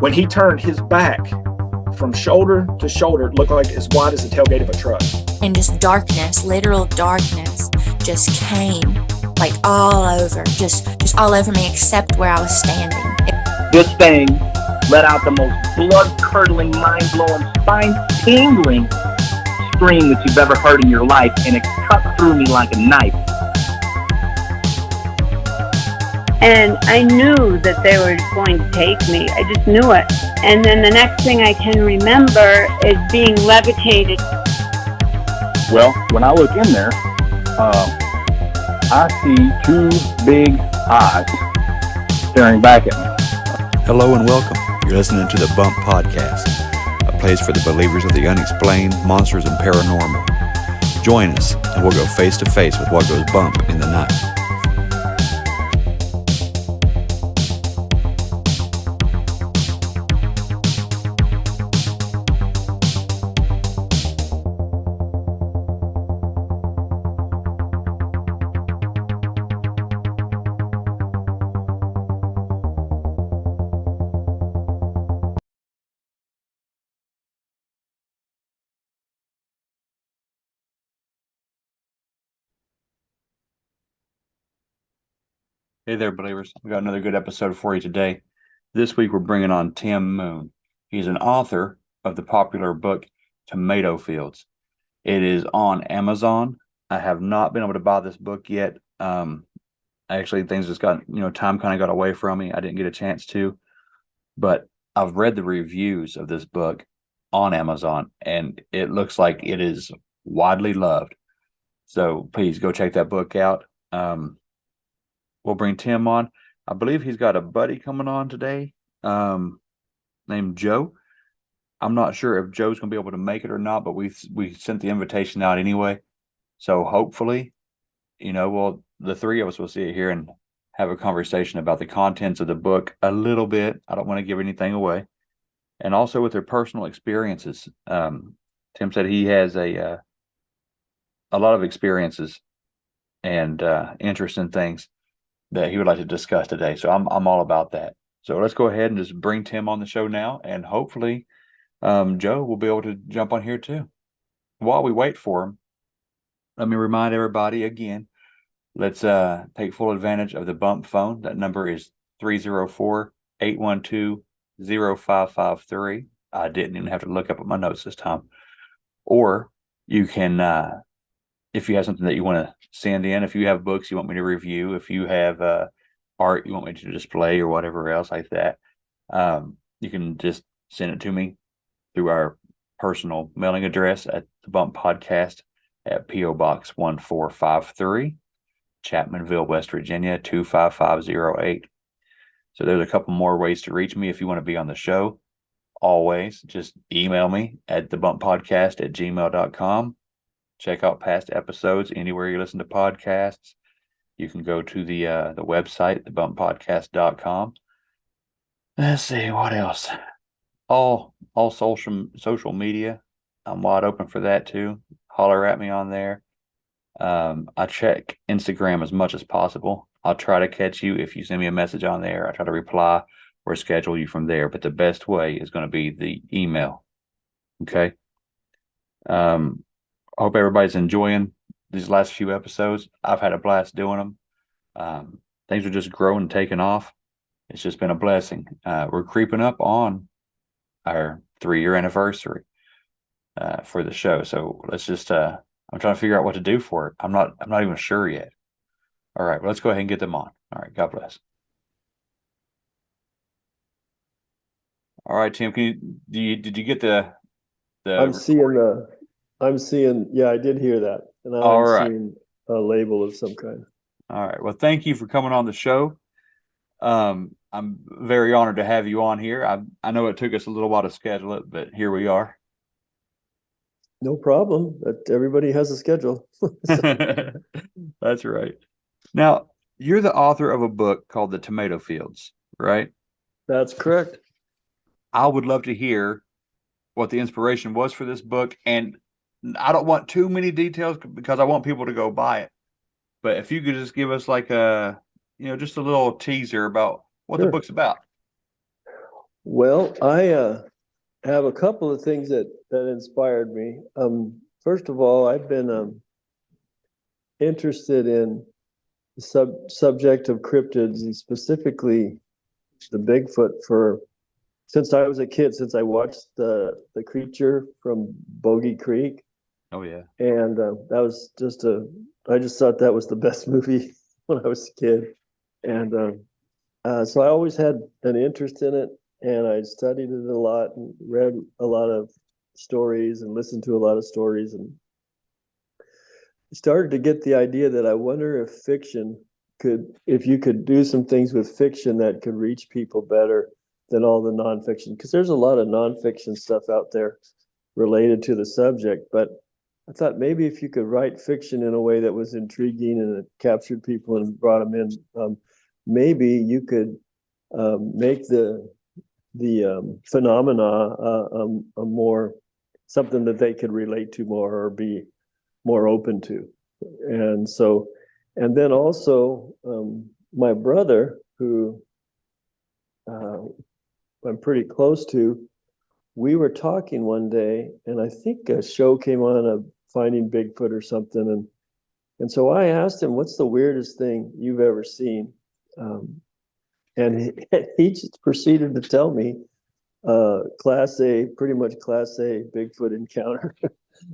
When he turned his back from shoulder to shoulder, it looked like as wide as the tailgate of a truck. And just darkness, literal darkness, just came like all over, just all over me except where I was standing. This thing let out the most blood-curdling, mind-blowing, spine-tingling scream that you've ever heard in your life, and it cut through me like a knife. And I knew that they were going to take me. I just knew it. And then the next thing I can remember is being levitated. Well, when I look in there, I see two big eyes staring back at me. Hello and welcome. You're listening to the Bump Podcast, a place for the believers of the unexplained, monsters, and paranormal. Join us, and we'll go face to face with what goes bump in the night. Hey there, believers. We got another good episode for you today. This week, we're bringing on Timsmoon. He's an author of the popular book Tomato Fields. It is on Amazon. I have not been able to buy this book yet. Actually, things just got, time kind of got away from me. I didn't get a chance to. But I've read the reviews of this book on Amazon, and it looks like it is widely loved. So please go check that book out. We'll bring Tim on. I believe he's got a buddy coming on today named Joe. I'm not sure if Joe's going to be able to make it or not, but we sent the invitation out anyway. So hopefully, the three of us will see it here and have a conversation about the contents of the book a little bit. I don't want to give anything away. And also with their personal experiences. Tim said he has a lot of experiences and interesting things that he would like to discuss today. So I'm all about that. So let's go ahead and just bring Tim on the show now, and hopefully Joe will be able to jump on here too. While we wait for him, let me remind everybody again, let's take full advantage of the Bump phone. That number is 304-812-0553. I didn't even have to look up at my notes this time. Or you can if you have something that you want to send in, if you have books you want me to review, if you have art you want me to display or whatever else like that, you can just send it to me through our personal mailing address at the Bump Podcast at P.O. Box 1453, Chapmanville, West Virginia, 25508. So there's a couple more ways to reach me if you want to be on the show. Always just email me at thebumppodcast@gmail.com. Check out past episodes anywhere you listen to podcasts. You can go to the website, thebumppodcast.com. Let's see, what else? All social media. I'm wide open for that too. Holler at me on there. I check Instagram as much as possible. I'll try to catch you if you send me a message on there. I try to reply or schedule you from there. But the best way is going to be the email. Okay. I hope everybody's enjoying these last few episodes. I've had a blast doing them. Things are just growing and taking off. It's just been a blessing. We're creeping up on our 3-year anniversary for the show. So let's just I'm trying to figure out what to do for it. I'm not even sure yet. All right, well, let's go ahead and get them on. All right, God bless. All right, Tim, did you get the I'm seeing, yeah, I did hear that. And I'm seeing a label of some kind. All right. Well, thank you for coming on the show. I'm very honored to have you on here. I know it took us a little while to schedule it, but here we are. No problem. Everybody has a schedule. That's right. Now, you're the author of a book called The Tomato Fields, right? That's correct. I would love to hear what the inspiration was for this book, and I don't want too many details because I want people to go buy it. But if you could just give us like just a little teaser about what the book's about. Well, I have a couple of things that inspired me. First of all, I've been interested in the subject of cryptids, and specifically the Bigfoot, for since I was a kid, since I watched the creature from Bogey Creek. Oh yeah. And that was just I just thought that was the best movie when I was a kid. And so I always had an interest in it, and I studied it a lot and read a lot of stories and listened to a lot of stories, and started to get the idea that I wonder if if you could do some things with fiction that could reach people better than all the nonfiction, because there's a lot of nonfiction stuff out there related to the subject. But I thought maybe if you could write fiction in a way that was intriguing and it captured people and brought them in, maybe you could make the phenomena a more something that they could relate to more or be more open to. And so, and then also my brother, who I'm pretty close to, we were talking one day, and I think a show came on of Finding Bigfoot or something, and so I asked him, "What's the weirdest thing you've ever seen?" And he just proceeded to tell me, pretty much class A Bigfoot encounter.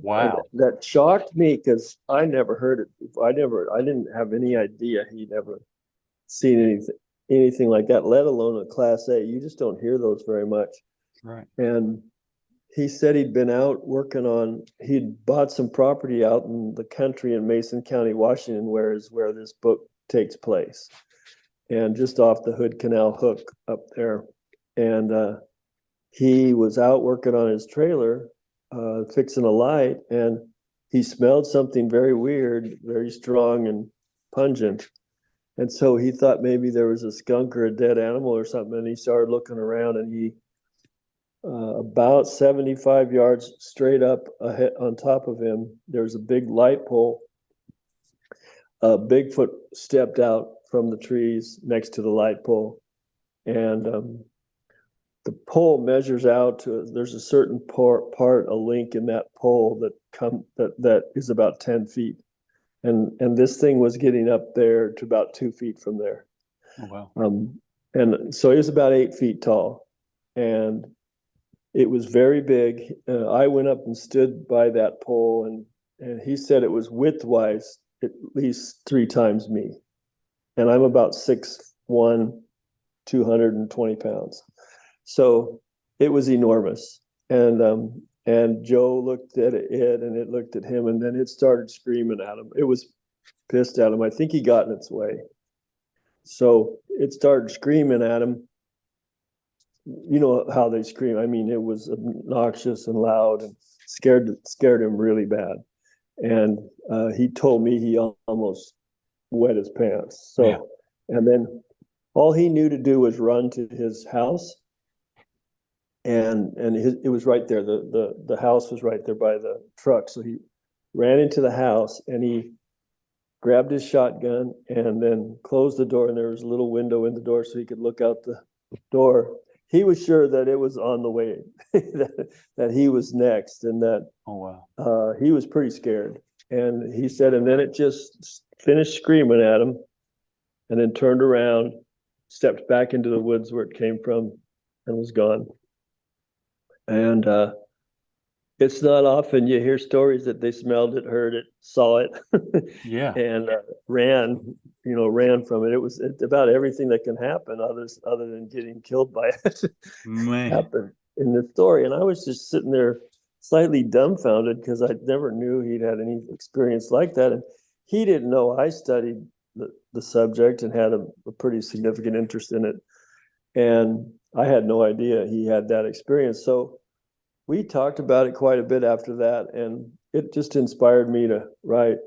Wow. That shocked me because I never heard it before. I didn't have any idea he'd ever seen anything like that, let alone a class A. You just don't hear those very much. Right. And he said he'd bought some property out in the country in Mason County, Washington, where this book takes place, and just off the Hood Canal hook up there. And he was out working on his trailer, fixing a light, and he smelled something very weird, very strong and pungent. And so he thought maybe there was a skunk or a dead animal or something, and he started looking around, and he about 75 yards straight up ahead, on top of him, there's a big light pole. Bigfoot stepped out from the trees next to the light pole, and the pole measures out to, there's a certain part, a link in that pole that is about 10 feet. And this thing was getting up there to about 2 feet from there. Oh, wow. And so it was about 8 feet tall, and it was very big. I went up and stood by that pole, and he said it was widthwise at least 3 times me. And I'm about 6'1", 220 pounds. So it was enormous. And Joe looked at it, and it looked at him, and then it started screaming at him. It was pissed at him. I think he got in its way. So it started screaming at him. You know how they scream. I mean, it was obnoxious and loud, and scared him really bad. And he told me he almost wet his pants. So, yeah. And then all he knew to do was run to his house. And it was right there. The house was right there by the truck. So he ran into the house, and he grabbed his shotgun and then closed the door. And there was a little window in the door so he could look out the door. He was sure that it was on the way, that he was next, and that he was pretty scared. And he said, and then it just finished screaming at him, and then turned around, stepped back into the woods where it came from, and was gone. And it's not often you hear stories that they smelled it, heard it, saw it, yeah, and ran from it. It's about everything that can happen other than getting killed by it happened in this story. And I was just sitting there slightly dumbfounded because I never knew he'd had any experience like that. And he didn't know I studied the subject and had a pretty significant interest in it. And I had no idea he had that experience. So we talked about it quite a bit after that, and it just inspired me to write.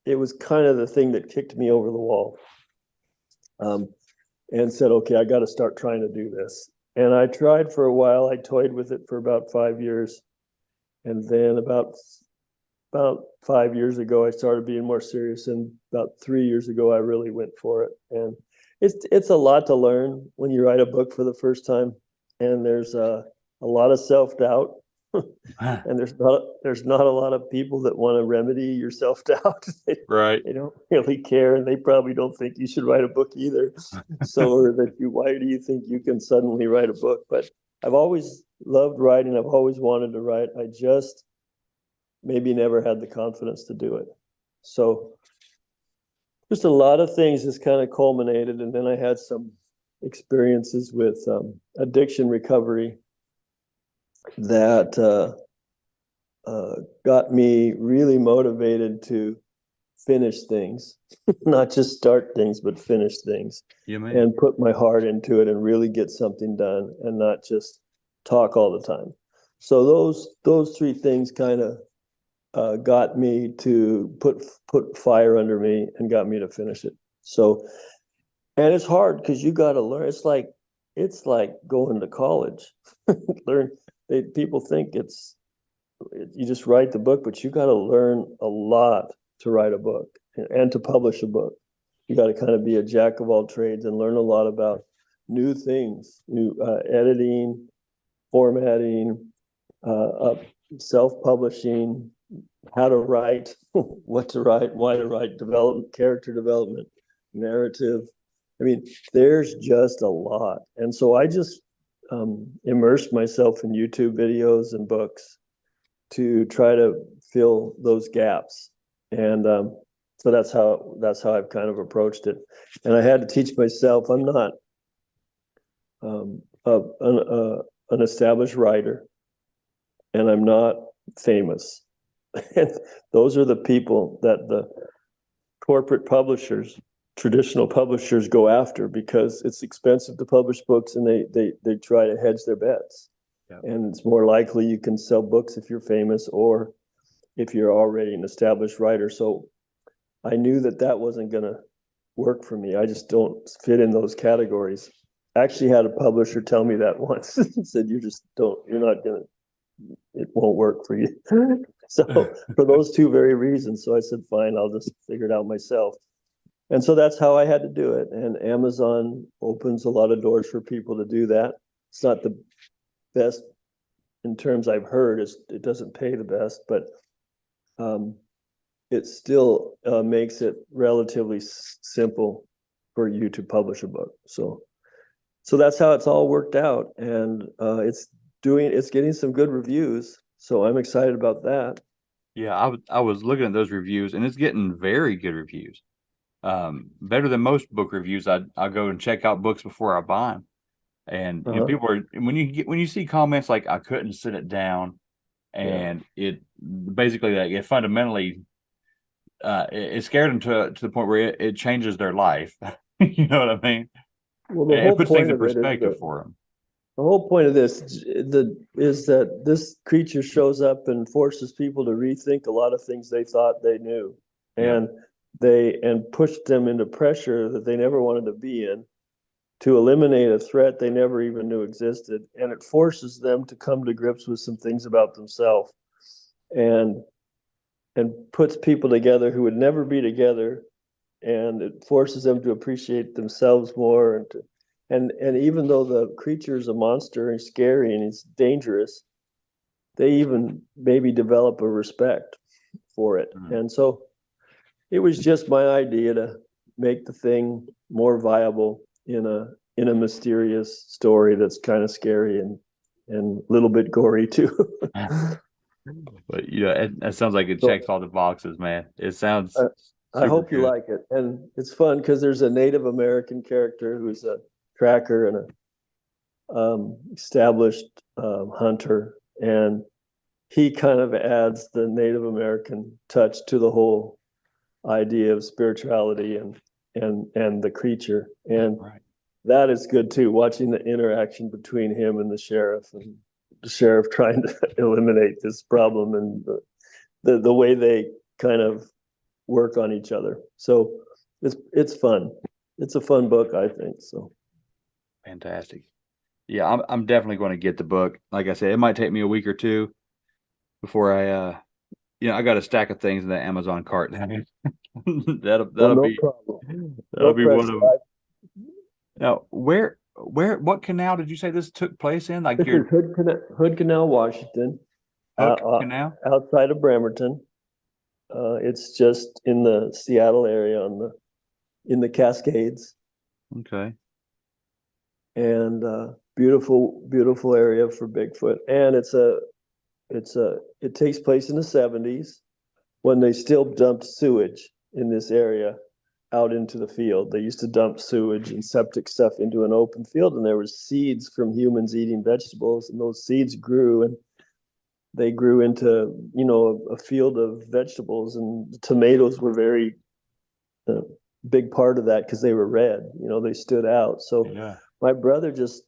It was kind of the thing that kicked me over the wall, and said, okay, I got to start trying to do this. And I tried for a while. I toyed with it for about 5 years. And then about 5 years ago, I started being more serious. And about 3 years ago, I really went for it. And it's a lot to learn when you write a book for the first time. and there's a lot of self-doubt, and there's not a lot of people that want to remedy your self-doubt. Right. They don't really care, and they probably don't think you should write a book either. So, or that why do you think you can suddenly write a book? But I've always loved writing. I've always wanted to write. I just maybe never had the confidence to do it. So just a lot of things has kind of culminated, and then I had some experiences with addiction recovery that got me really motivated to finish things, not just start things, but finish things, and put my heart into it and really get something done and not just talk all the time. So those three things kind of got me to put fire under me and got me to finish it. So, and it's hard because you got to learn. It's like going to college. People think you just write the book, but you got to learn a lot to write a book and to publish a book. You got to kind of be a jack of all trades and learn a lot about new things, new editing, formatting, self-publishing, how to write, what to write, why to write, development, character development, narrative. I mean, there's just a lot. And so I just immersed myself in YouTube videos and books to try to fill those gaps. And so that's how I've kind of approached it. And I had to teach myself, I'm not an established writer, and I'm not famous. And those are the people that the corporate publishers, traditional publishers, go after because it's expensive to publish books, and they try to hedge their bets. Yeah. And it's more likely you can sell books if you're famous or if you're already an established writer. So I knew that wasn't going to work for me. I just don't fit in those categories. I actually had a publisher tell me that once. He said, you're not going to, it won't work for you. So for those two very reasons. So I said, fine, I'll just figure it out myself. And so that's how I had to do it. And Amazon opens a lot of doors for people to do that. It's not the best in terms I've heard. It doesn't pay the best, but it still makes it relatively simple for you to publish a book. So that's how it's all worked out, and it's getting some good reviews. So I'm excited about that. Yeah, I was looking at those reviews, and it's getting very good reviews. Better than most book reviews. I go and check out books before I buy them, and people are when you see comments like I couldn't sit it down, and it basically like it fundamentally it scared them to the point where it changes their life. You know what I mean? Well, it puts things in perspective for them. The whole point of this is that this creature shows up and forces people to rethink a lot of things they thought they knew, and pushed them into pressure that they never wanted to be in, to eliminate a threat they never even knew existed. And it forces them to come to grips with some things about themselves, and puts people together who would never be together, and it forces them to appreciate themselves more, and even though the creature is a monster and scary and it's dangerous, they even maybe develop a respect for it. And so it was just my idea to make the thing more viable in a mysterious story that's kind of scary and a little bit gory too. But it sounds like it checks all the boxes, man. It sounds I hope you good. like it. And it's fun because there's a Native American character who's a tracker and a established hunter, and he kind of adds the Native American touch to the whole idea of spirituality and the creature, and that is good too, watching the interaction between him and the sheriff, and the sheriff trying to eliminate this problem, and the way they kind of work on each other. So it's fun. It's a fun book, I think. So fantastic. Yeah, I'm definitely going to get the book. Like I said, it might take me a week or two before I I got a stack of things in the Amazon cart. that'll no be problem. that'll No be pressure. one of them. Now, where what canal did you say this took place in? Like This your is Hood Canal, Washington, Hook Canal? outside of Bremerton. It's just in the Seattle area in the Cascades, Okay. and beautiful area for Bigfoot. And it takes place in the 70s when they still dumped sewage in this area out into the field. They used to dump sewage and septic stuff into an open field, and there was seeds from humans eating vegetables, and those seeds grew, and they grew into, a field of vegetables, and the tomatoes were very big part of that because they were red, they stood out. So Yeah. my brother just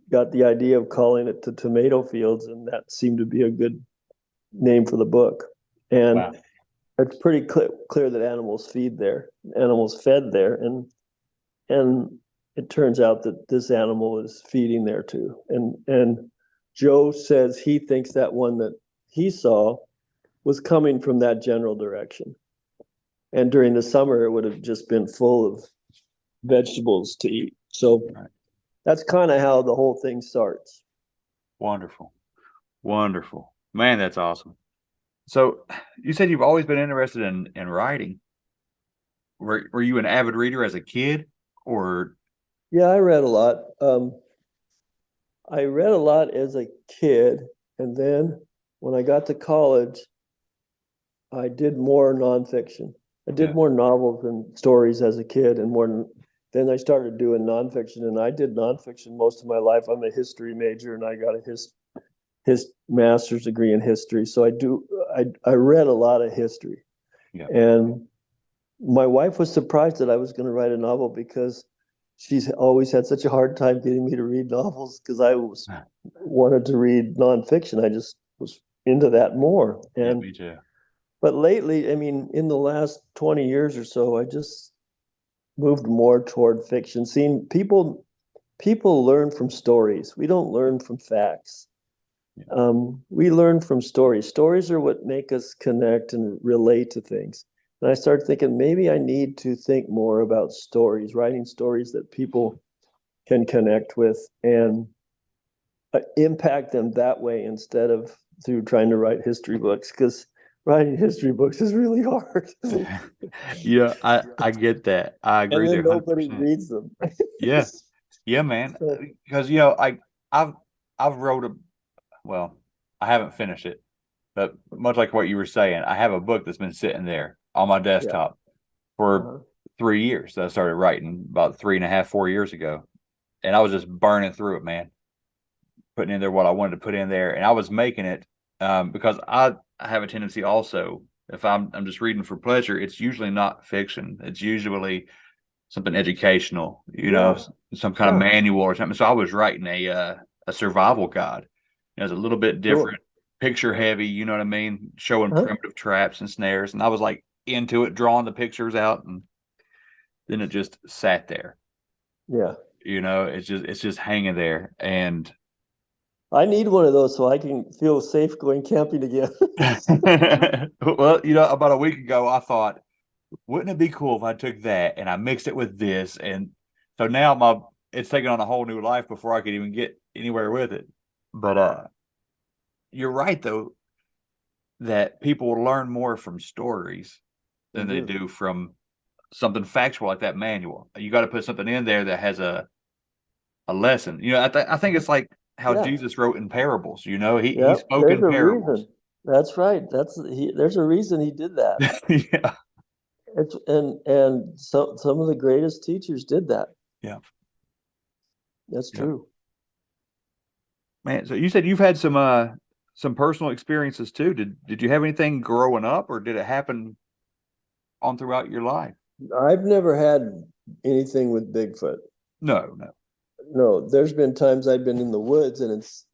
got the idea of calling it the tomato fields, and that seemed to be a good name for the book. And Wow. it's pretty clear that animals fed there, and it turns out that this animal is feeding there too. And Joe says he thinks that one that he saw was coming from that general direction. And during the summer, it would have just been full of vegetables to eat. So that's kind of how the whole thing starts. Wonderful. Wonderful. Man, that's awesome. So you said you've always been interested in writing. Were you an avid reader as a kid, or? Yeah, I read a lot. I read a lot as a kid, and then when I got to college, I did more nonfiction. I did more novels and stories as a kid, and then I started doing nonfiction, and I did nonfiction most of my life. I'm a history major, and I got his master's degree in history. So I read a lot of history. Yeah. And my wife was surprised that I was going to write a novel because she's always had such a hard time getting me to read novels because I wanted to read nonfiction. I just was into that more. Yeah, me too. But lately, I mean, in the last 20 years or so, I just moved more toward fiction. Seeing people learn from stories. We don't learn from facts. Yeah. We learn from stories. Stories are what make us connect and relate to things. And I started thinking maybe I need to think more about stories, writing stories that people can connect with and impact them that way instead of through trying to write history books, because writing history books is really hard. Yeah, I get that. I agree and there. then nobody 100%. reads them. Yeah, yeah, man. Because I've wrote I haven't finished it, but much like what you were saying, I have a book that's been sitting there on my desktop for 3 years. That I started writing about 3.5, 4 years ago, and I was just burning through it, man. Putting in there what I wanted to put in there, and I was making it because I have a tendency also, if I'm just reading for pleasure, it's usually not fiction. It's usually something educational, some kind of manual or something. So I was writing a survival guide. It was a little bit different, picture heavy, you know what I mean? Showing primitive traps and snares. And I was like into it, drawing the pictures out, and then it just sat there. Yeah. It's just hanging there. And I need one of those so I can feel safe going camping again. well, about a week ago, I thought, wouldn't it be cool if I took that and I mixed it with this? And so now it's taken on a whole new life before I could even get anywhere with it. But you're right, though, that people will learn more from stories than they do from something factual like that manual. You got to put something in there that has a lesson. I think it's like how Jesus wrote in parables. He spoke in parables. Reason. That's right. There's a reason he did that. Yeah. So some of the greatest teachers did that. Yeah. That's true. Man, so you said you've had some personal experiences too. Did you have anything growing up, or did it happen on throughout your life? I've never had anything with Bigfoot. No. There's been times I've been in the woods and it's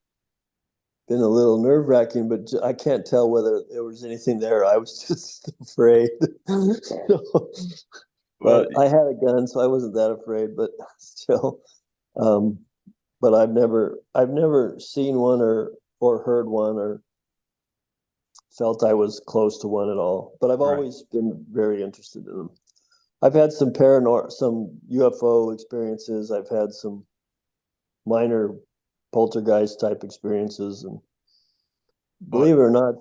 been a little nerve-wracking, but I can't tell whether there was anything there. I was just afraid. But I had a gun, so I wasn't that afraid, but still. But I've never seen one or heard one or felt I was close to one at all. But I've always been very interested in them. I've had some UFO experiences. I've had some minor poltergeist type experiences, and believe it or not,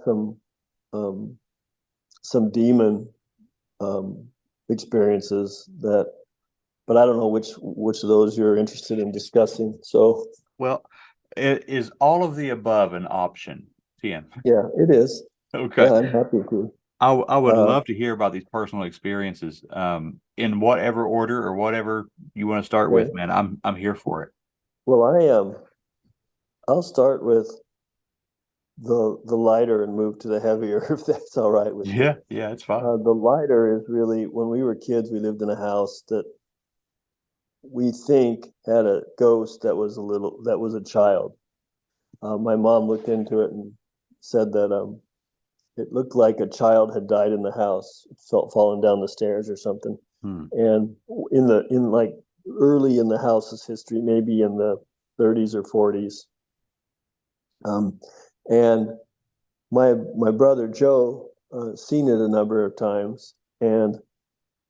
some demon experiences that, but I don't know which of those you're interested in discussing. So, Well, is all of the above an option, Tim? yeah, it is. Okay. Yeah, I'm happy to. I would love to hear about these personal experiences, in whatever order or whatever you want to start with, man. I'm here for it. Well, I'll start with the lighter and move to the heavier, if that's all right with you. Yeah, it's fine. The lighter is really, when we were kids, we lived in a house that we think had a ghost that was a child. My mom looked into it and said that it looked like a child had died in the house, fallen down the stairs or something. And in like early in the house's history, maybe in the 30s or 40s. And my brother Joe seen it a number of times, and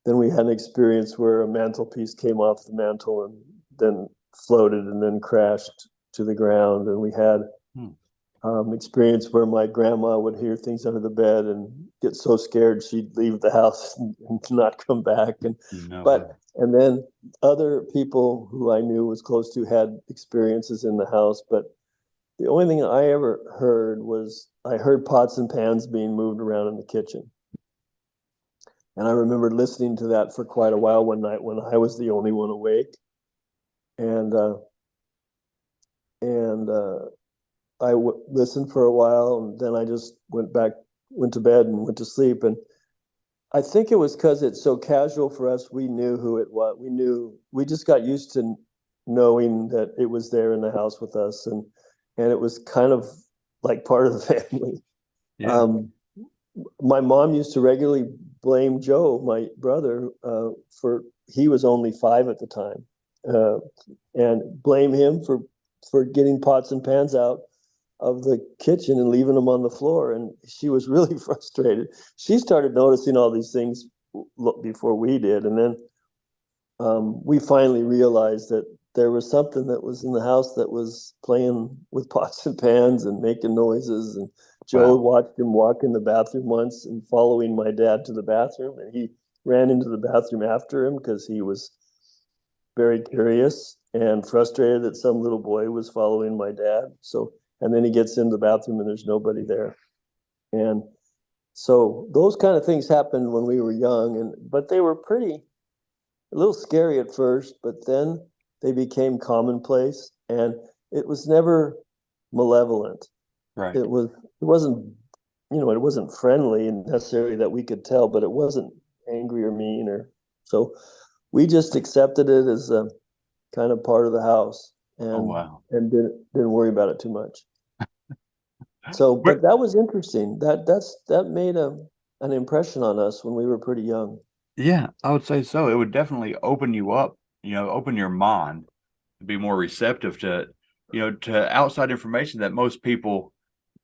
then we had an experience where a mantelpiece came off the mantle and then floated and then crashed to the ground. And we had experience where my grandma would hear things under the bed and get so scared she'd leave the house and not come back. And then other people who I knew was close to had experiences in the house, but the only thing I ever heard was I heard pots and pans being moved around in the kitchen. And I remember listening to that for quite a while one night when I was the only one awake. And I listened for a while, and then I just went to bed and went to sleep. And I think it was because it's so casual for us. We knew who it was. We just got used to knowing that it was there in the house with us. And it was kind of like part of the family. Yeah. My mom used to regularly blame Joe, my brother, for he was only 5 at the time, and blame him for getting pots and pans out of the kitchen and leaving them on the floor. And she was really frustrated. She started noticing all these things before we did. And then we finally realized that there was something that was in the house that was playing with pots and pans and making noises. And Joe watched him walk in the bathroom once and following my dad to the bathroom. And he ran into the bathroom after him because he was very curious and frustrated that some little boy was following my dad. And then he gets in the bathroom and there's nobody there. And so those kind of things happened when we were young, but they were a little scary at first, but then they became commonplace, and it was never malevolent. Right. It wasn't friendly and necessarily that we could tell, but it wasn't angry or mean, so we just accepted it as a kind of part of the house, and didn't worry about it too much. So, but that was interesting. That made an impression on us when we were pretty young. Yeah, I would say so. It would definitely open you up, open your mind to be more receptive to outside information that most people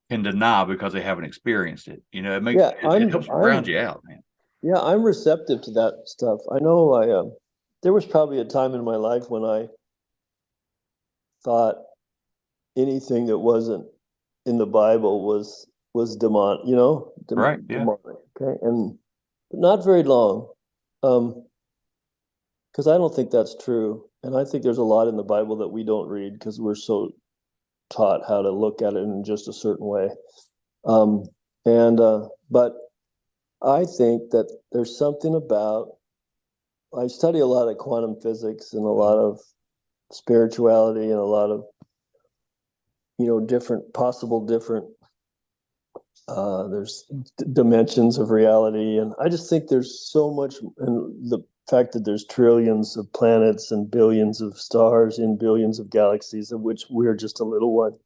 can deny because they haven't experienced it. It helps ground you out, man. Yeah, I'm receptive to that stuff. I know there was probably a time in my life when I thought anything that wasn't in the Bible was demonic, right? Yeah. Demonic, okay, and not very long. Because I don't think that's true. And I think there's a lot in the Bible that we don't read because we're so taught how to look at it in just a certain way. But I think that there's something about, I study a lot of quantum physics and a lot of spirituality and a lot of, different, there's dimensions of reality. And I just think there's so much, and the fact that there's trillions of planets and billions of stars in billions of galaxies, of which we're just a little one,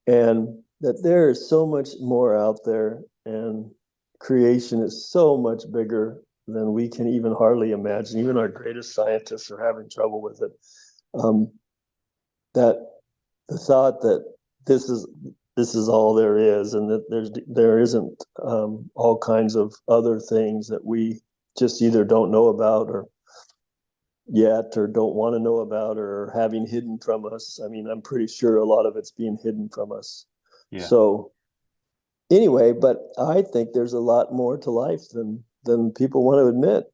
and that there is so much more out there, and creation is so much bigger than we can even hardly imagine. Even our greatest scientists are having trouble with it. That the thought that this is all there is, and that there isn't all kinds of other things that we just either don't know about, or yet or don't want to know about or having hidden from us. I mean, I'm pretty sure a lot of it's being hidden from us. Yeah. So anyway, but I think there's a lot more to life than people want to admit.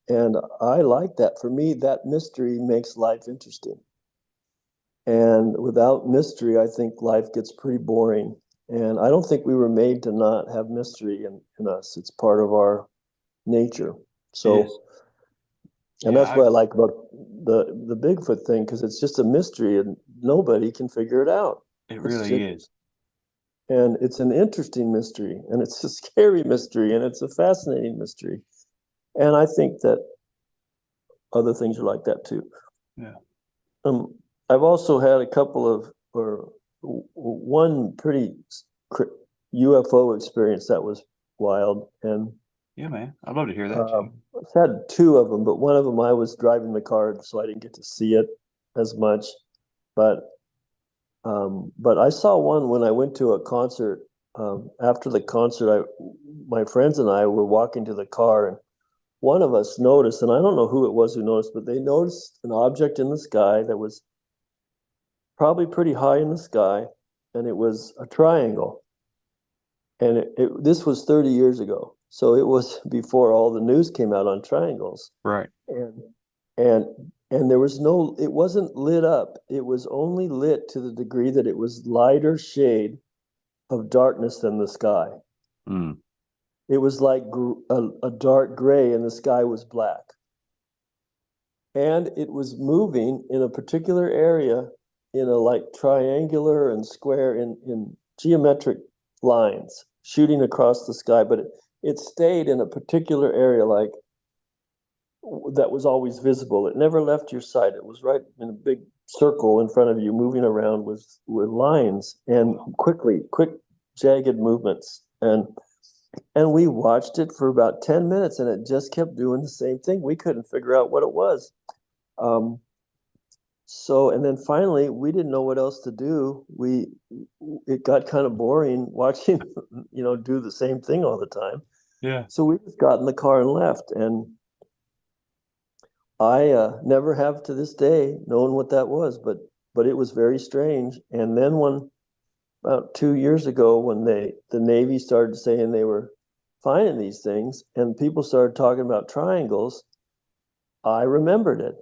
And I like that. For me, that mystery makes life interesting. And without mystery, I think life gets pretty boring. And I don't think we were made to not have mystery in us. It's part of our nature. So, Yes. and Yeah, that's what I like about the Bigfoot thing, because it's just a mystery and nobody can figure it out. it really is. And it's an interesting mystery, and it's a scary mystery, and it's a fascinating mystery. And I think that other things are like that too. Yeah. I've also had a couple of, or one pretty UFO experience that was wild. And Yeah, man. I'd love to hear that too. I've had two of them, but one of them I was driving the car, so I didn't get to see it as much. But I saw one when I went to a concert. After the concert, my friends and I were walking to the car, and one of us noticed, and I don't know who it was who noticed, but they noticed an object in the sky that was probably pretty high in the sky, and it was a triangle. And this was 30 years ago, so it was before all the news came out on triangles. Right. And there was no, it wasn't lit up. It was only lit to the degree that it was lighter shade of darkness than the sky. Mm. It was like a dark gray, and the sky was black. And it was moving in a particular area in a like triangular and square in geometric lines shooting across the sky, but it stayed in a particular area like that was always visible. It never left your sight. It was right in a big circle in front of you, moving around with lines and quick jagged movements. And we watched it for about 10 minutes, and it just kept doing the same thing. We couldn't figure out what it was. So, and then finally, we didn't know what else to do. It got kind of boring watching, do the same thing all the time. Yeah. So we just got in the car and left. And I never have to this day known what that was, but it was very strange. And then about 2 years ago, when the Navy started saying they were finding these things, and people started talking about triangles, I remembered it.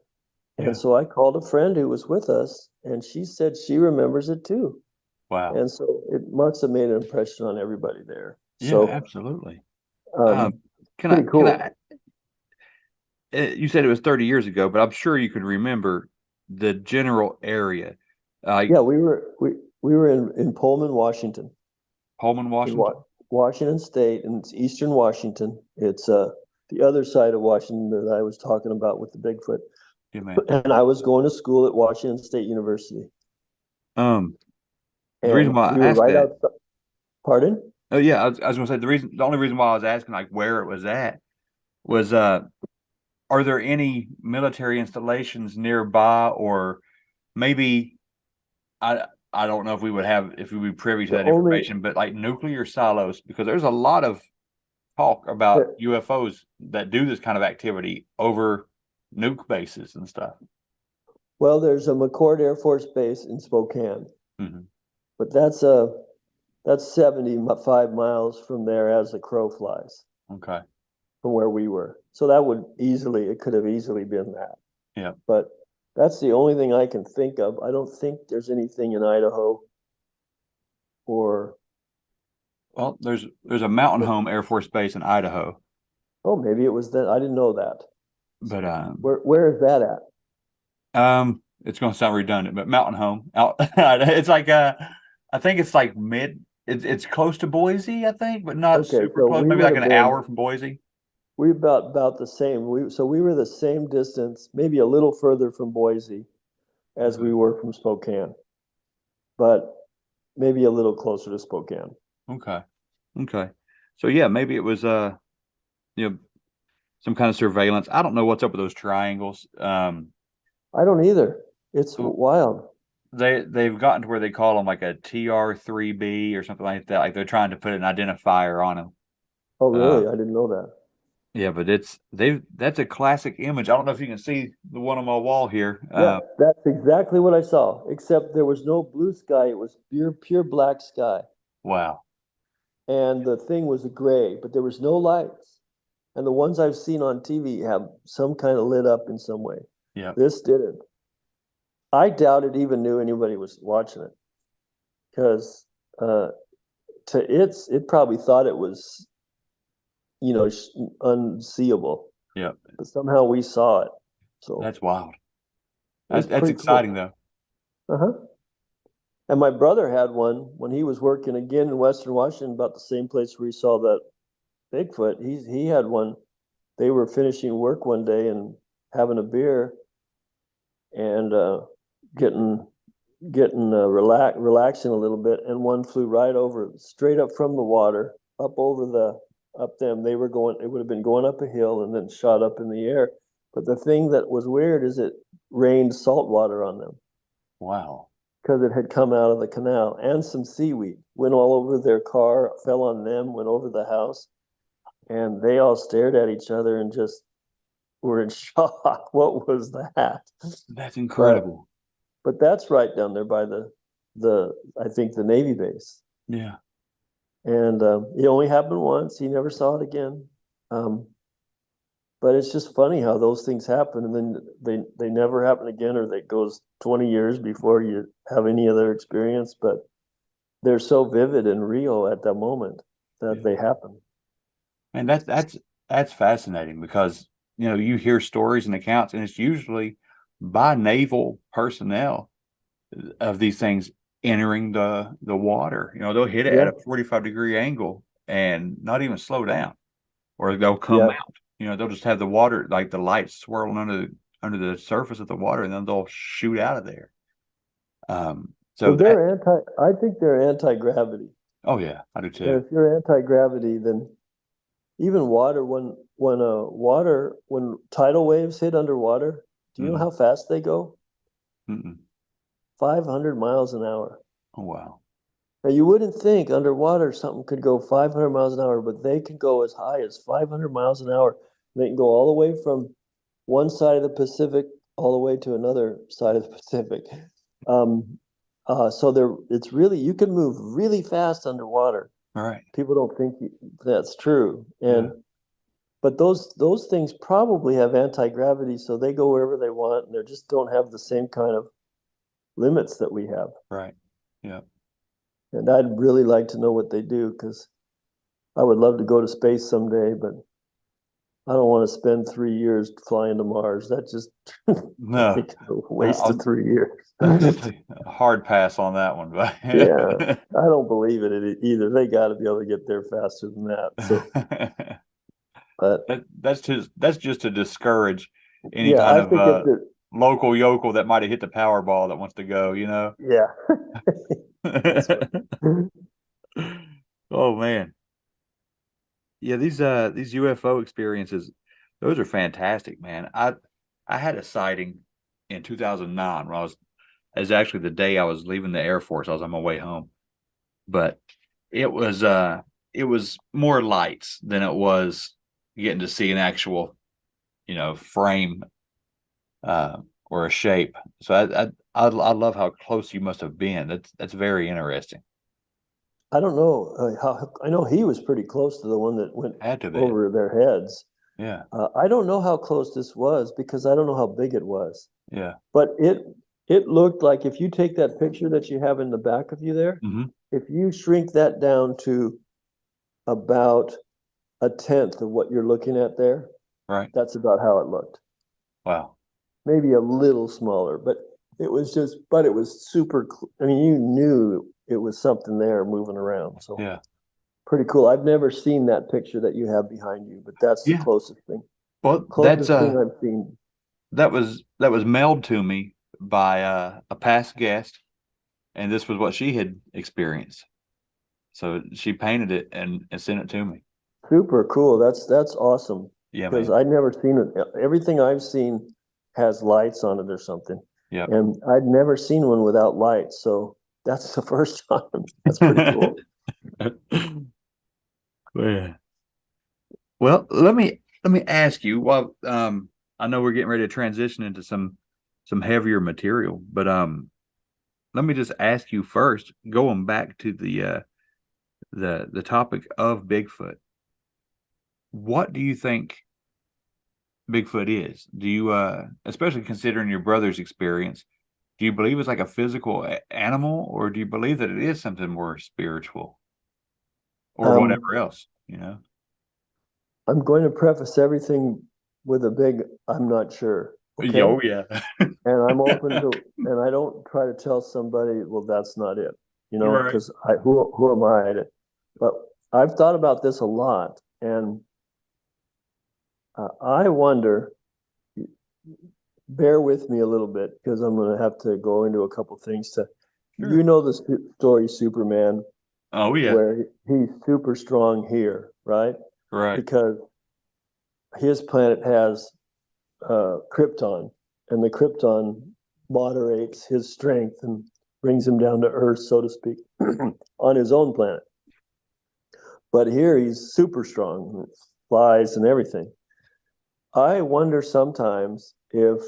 And so I called a friend who was with us, and she said she remembers it too. Wow. And so it must have made an impression on everybody there. Yeah, so, absolutely. pretty cool. You said it was 30 years ago, but I'm sure you could remember the general area. Yeah, we were in Pullman, Washington. Pullman, Washington? Washington State, and it's Eastern Washington. It's the other side of Washington that I was talking about with the Bigfoot. Yeah, man. And I was going to school at Washington State University. The reason why I asked that. Outside. Pardon? Oh yeah, I was going to say the only reason why I was asking like where it was at was are there any military installations nearby, or maybe I don't know if we would be privy to that information, but like nuclear silos, because there's a lot of talk about UFOs that do this kind of activity over nuke bases and stuff. Well, there's a McCord Air Force Base in Spokane, but that's 75 miles from there as the crow flies. Okay. From where we were, so it could have easily been that. Yeah. But that's the only thing I can think of. I don't think there's anything in Idaho. Well, there's a Mountain Home Air Force Base in Idaho. Oh, maybe it was that. I didn't know that. But where is that at? It's going to sound redundant, but Mountain Home out. It's like I think it's like it's close to Boise, I think, but not super close. Maybe like an hour from Boise. We're about the same. We were the same distance, maybe a little further from Boise as we were from Spokane, but maybe a little closer to Spokane. Okay. So yeah, maybe it was some kind of surveillance. I don't know what's up with those triangles. I don't either. It's wild. They've gotten to where they call them like a TR3B or something like that. Like they're trying to put an identifier on them. Oh, really? I didn't know that. Yeah, but that's a classic image. I don't know if you can see the one on my wall here. Yeah, that's exactly what I saw, except there was no blue sky. It was pure black sky. Wow. And the thing was gray, but there was no lights. And the ones I've seen on TV have some kind of lit up in some way. Yeah. This didn't. I doubt it even knew anybody was watching it, because it probably thought it was, unseeable. Yeah. But somehow we saw it. So That's wild. it's That's pretty exciting cool. though. Uh-huh. And my brother had one when he was working again in Western Washington, about the same place where he saw that Bigfoot. He had one. They were finishing work one day and having a beer and getting relaxing a little bit, and one flew right over, straight up from the water, up them. They were going. It would have been going up a hill and then shot up in the air. But the thing that was weird is it rained salt water on them. Wow. Because it had come out of the canal, and some seaweed went all over their car, fell on them, went over the house, and they all stared at each other and just were in shock. What was that? That's incredible. But that's right down there by the I think the Navy base. Yeah. And it only happened once. He never saw it again. But it's just funny how those things happen, and then they never happen again, or it goes 20 years before you have any other experience. But they're so vivid and real at that moment that they happen. And that's fascinating, because you hear stories and accounts, and it's usually by naval personnel of these things entering the water. They'll hit it at a 45-degree angle and not even slow down, or they'll come out. They'll just have the water, like the lights swirling under the surface of the water, and then they'll shoot out of there. So I think they're anti-gravity. Oh yeah, I do too. And if you're anti-gravity, then even water, when tidal waves hit underwater, do you know how fast they go? 500 miles an hour. Oh wow. Now, you wouldn't think underwater something could go 500 miles an hour, but they can go as high as 500 miles an hour. They can go all the way from one side of the Pacific all the way to another side of the Pacific. So it's really, you can move really fast underwater. All right. People don't think that's true. But those things probably have anti-gravity, so they go wherever they want, and they just don't have the same kind of limits that we have. Right. Yeah. And I'd really like to know what they do, because I would love to go to space someday, but I don't want to spend 3 years flying to Mars. That just no a waste of 3 years. A hard pass on that one, but yeah, I don't believe it either. They got to be able to get there faster than that. So, but that's just to discourage any kind of local yokel that might have hit the Powerball that wants to go. Yeah. Oh man. Yeah, these UFO experiences, those are fantastic, man. I had a sighting in 2009 when it was actually the day I was leaving the Air Force. I was on my way home. But it was more lights than it was getting to see an actual, frame or a shape. So I love how close you must have been. That's very interesting. I don't know how. I know he was pretty close to the one that went over their heads. Yeah. I don't know how close this was, because I don't know how big it was. Yeah. But it looked like, if you take that picture that you have in the back of you there, if you shrink that down to about a tenth of what you're looking at there, right, that's about how it looked. Wow. Maybe a little smaller, but it was super. I mean, you knew it was something there moving around. So yeah, pretty cool. I've never seen that picture that you have behind you, but that's the closest thing. Well, closest thing I've seen. That was mailed to me by a past guest, and this was what she had experienced. So she painted it and sent it to me. Super cool. That's awesome. Yeah, because I'd never seen it. Everything I've seen has lights on it or something. Yeah, and I'd never seen one without lights. So that's the first time. That's pretty cool. Yeah. Well, let me let me ask you. Well, I know we're getting ready to transition into some heavier material, but let me just ask you first, going back to the topic of Bigfoot. What do you think Bigfoot is? Do you, especially considering your brother's experience, do you believe it's like a physical animal, or do you believe that it is something more spiritual, or whatever else? I'm going to preface everything with a big, I'm not sure. Okay? Oh yeah. And I'm open to, and I don't try to tell somebody, well, that's not it, Right. because who am I to, but I've thought about this a lot, and I wonder, bear with me a little bit, because I'm going to have to go into a couple things to, Sure. you know, the story Superman, Oh yeah. where he's super strong here, right? Right. Because his planet has Krypton, and the Krypton moderates his strength and brings him down to Earth, so to speak, on his own planet. But here he's super strong, flies and everything. I wonder sometimes if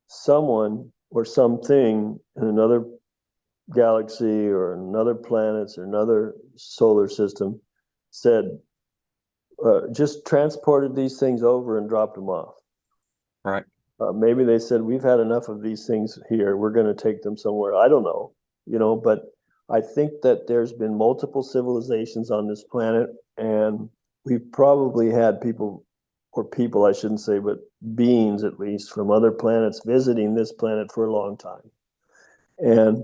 someone or something in another galaxy or another planets or another solar system said, just transported these things over and dropped them off. Right. Maybe they said, we've had enough of these things here. We're going to take them somewhere. I don't know, but I think that there's been multiple civilizations on this planet, and we've probably had people, I shouldn't say, but beings at least from other planets visiting this planet for a long time. And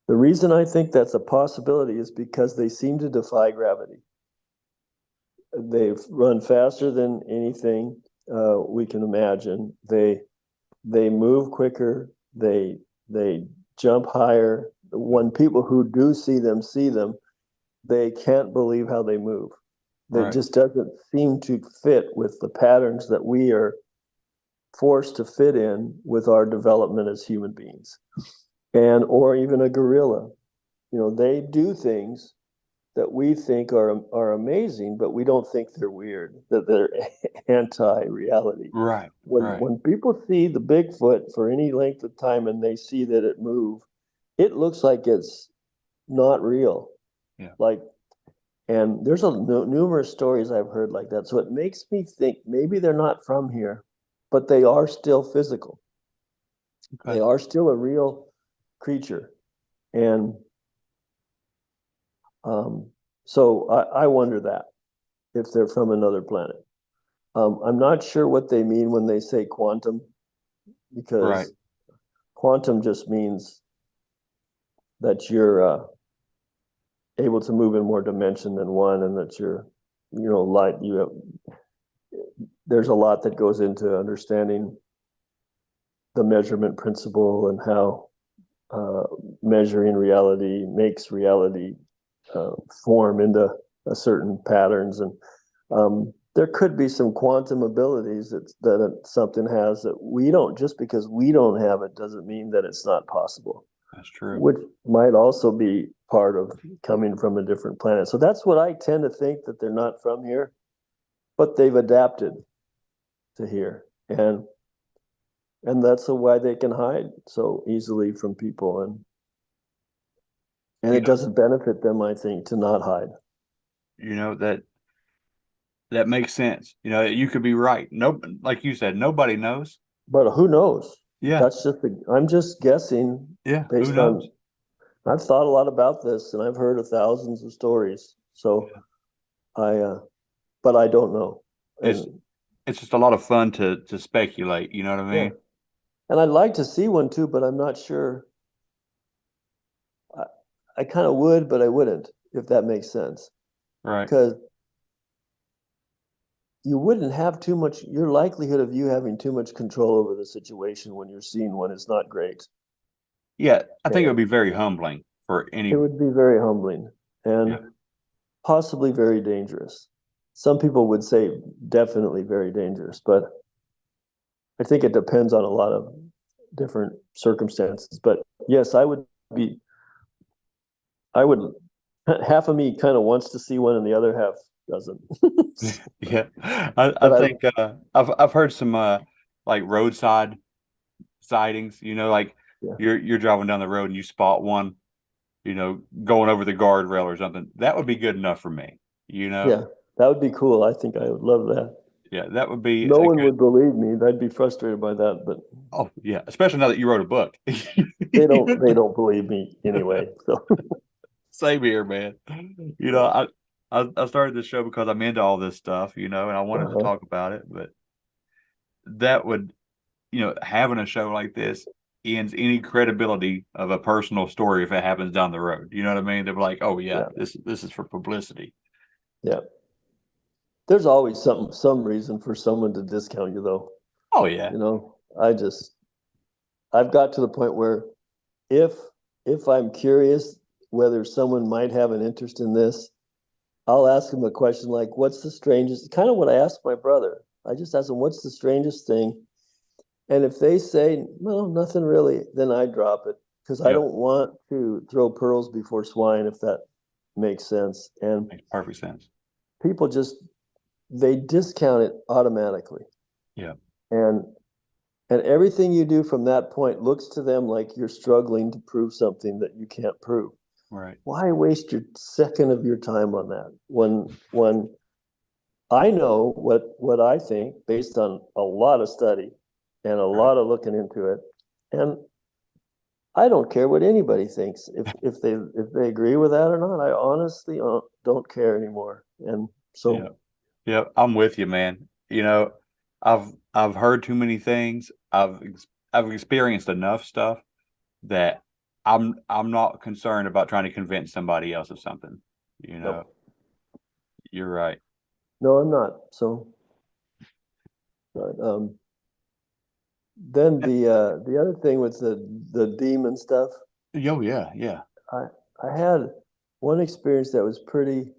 the reason I think that's a possibility is because they seem to defy gravity. They've run faster than anything we can imagine. They move quicker. They jump higher. When people who do see them, they can't believe how they move. It just doesn't seem to fit with the patterns that we are forced to fit in with our development as human beings. Or even a gorilla. They do things that we think are amazing, but we don't think they're weird, that they're anti-reality. Right. When people see the Bigfoot for any length of time and they see that it moves, it looks like it's not real. Yeah. And there's numerous stories I've heard like that. So it makes me think maybe they're not from here, but they are still physical. Okay. They are still a real creature. And so I wonder that, if they're from another planet. I'm not sure what they mean when they say quantum, because quantum just means that you're able to move in more dimension than one, and that you're, light. There's a lot that goes into understanding the measurement principle and how measuring reality makes reality form into a certain patterns, and there could be some quantum abilities that something has that we don't. Just because we don't have it doesn't mean that it's not possible. That's true. Which might also be part of coming from a different planet. So that's what I tend to think, that they're not from here, but they've adapted to here, and that's why they can hide so easily from people, and it doesn't benefit them, I think, to not hide. That makes sense. You could be right. No, like you said, nobody knows. But who knows? Yeah. That's I'm just guessing. Yeah. Based on, I've thought a lot about this, and I've heard of thousands of stories. So but I don't know. It's just a lot of fun to speculate. You know what I mean? Yeah. And I'd like to see one too, but I'm not sure. I kind of would, but I wouldn't, if that makes sense. Right. Because you wouldn't have too much, your likelihood of you having too much control over the situation when you're seeing one is not great. Yeah, I think it would be very humbling for any. It would be very humbling and possibly very dangerous. Some people would say definitely very dangerous, but I think it depends on a lot of different circumstances. But yes, half of me kind of wants to see one, and the other half doesn't. Yeah, But I think I've heard some like roadside sightings. Like Yeah. you're driving down the road and you spot one, going over the guardrail or something. That would be good enough for me. Yeah, that would be cool. I think I would love that. Yeah, that would be No a one good. would believe me. I'd be frustrated by that, but Oh yeah, especially now that you wrote a book. they don't believe me anyway. So Same here, man. I started this show because I'm into all this stuff, and I wanted to uh-huh. talk about it, but that would, having a show like this ends any credibility of a personal story if it happens down the road. You know what I mean? They're like, oh yeah, Yeah. this is for publicity. Yeah. There's always some reason for someone to discount you though. Oh yeah. I've got to the point where if I'm curious whether someone might have an interest in this, I'll ask them a question like, what's the strangest, kind of what I asked my brother. I just asked them, what's the strangest thing? And if they say, no, nothing really, then I drop it because I Yep. don't want to throw pearls before swine, if that makes sense. And Makes perfect sense. people they discount it automatically. Yeah. And everything you do from that point looks to them like you're struggling to prove something that you can't prove. Right. Why waste your second of your time on that when I know what I think based on a lot of study and a lot of looking into it, and I don't care what anybody thinks if they agree with that or not. I honestly don't care anymore. And so Yeah, I'm with you, man. I've heard too many things. I've experienced enough stuff that I'm not concerned about trying to convince somebody else of something. Nope. You're right. No, I'm not. So, but, then the other thing with the demon stuff, Oh yeah. I had one experience that was pretty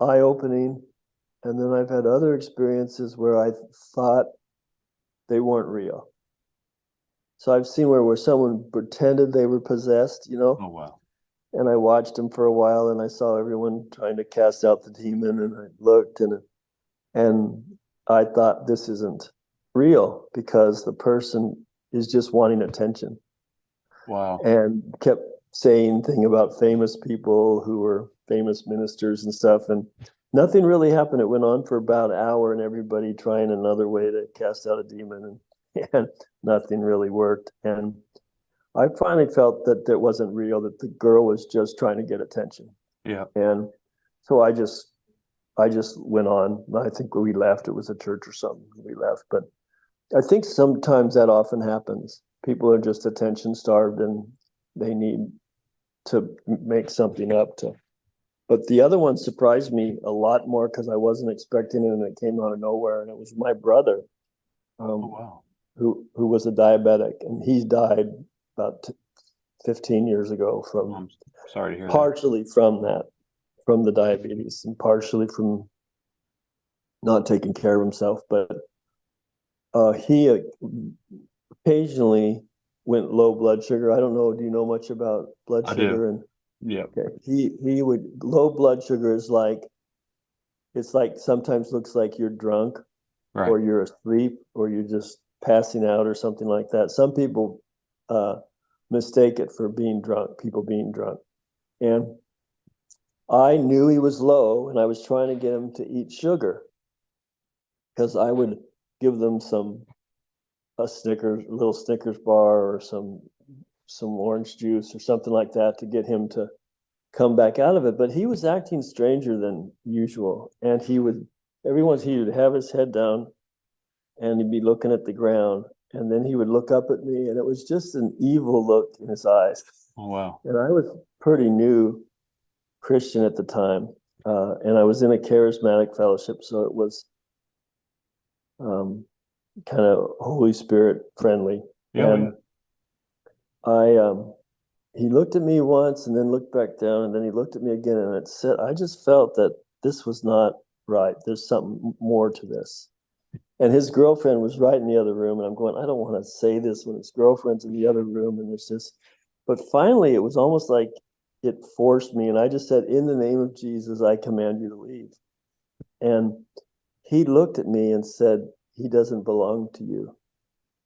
eye-opening, and then I've had other experiences where I thought they weren't real. So I've seen where someone pretended they were possessed, Oh wow. and I watched them for a while, and I saw everyone trying to cast out the demon, and I looked, and I thought this isn't real because the person is just wanting attention. Wow. And kept saying thing about famous people who were famous ministers and stuff, and nothing really happened. It went on for about an hour, and everybody trying another way to cast out a demon, and nothing really worked. And I finally felt that it wasn't real, that the girl was just trying to get attention. Yeah. And so I just went on. I think we left. It was a church or something. We left, but I think sometimes that often happens. People are just attention starved and they need to make something up to. But the other one surprised me a lot more because I wasn't expecting it, and it came out of nowhere. And it was my brother, Oh wow. who was a diabetic, and he died about 15 years ago from I'm sorry to hear that. partially from the diabetes, and partially from not taking care of himself. But he occasionally went low blood sugar. I don't know. Do you know much about blood I sugar? do. And Yeah. okay, he would low blood sugar is like, it's like sometimes looks like you're drunk, Right. or you're asleep, or you're just passing out or something like that. Some people mistake it for being drunk. People being drunk, and I knew he was low, and I was trying to get him to eat sugar because I would give them a little Snickers bar, or some orange juice or something like that to get him to come back out of it. But he was acting stranger than usual, and he would have his head down, and he'd be looking at the ground, and then he would look up at me, and it was just an evil look in his eyes. Oh wow. And I was pretty new Christian at the time, and I was in a charismatic fellowship, so it was kind of Holy Spirit friendly. Yeah. And he looked at me once, and then looked back down, and then he looked at me again, and I just felt that this was not right. There's something more to this. And his girlfriend was right in the other room, and I'm going, I don't want to say this when his girlfriend's in the other room, and there's this. But finally, it was almost like it forced me. And I just said, in the name of Jesus, I command you to leave. And he looked at me and said, he doesn't belong to you.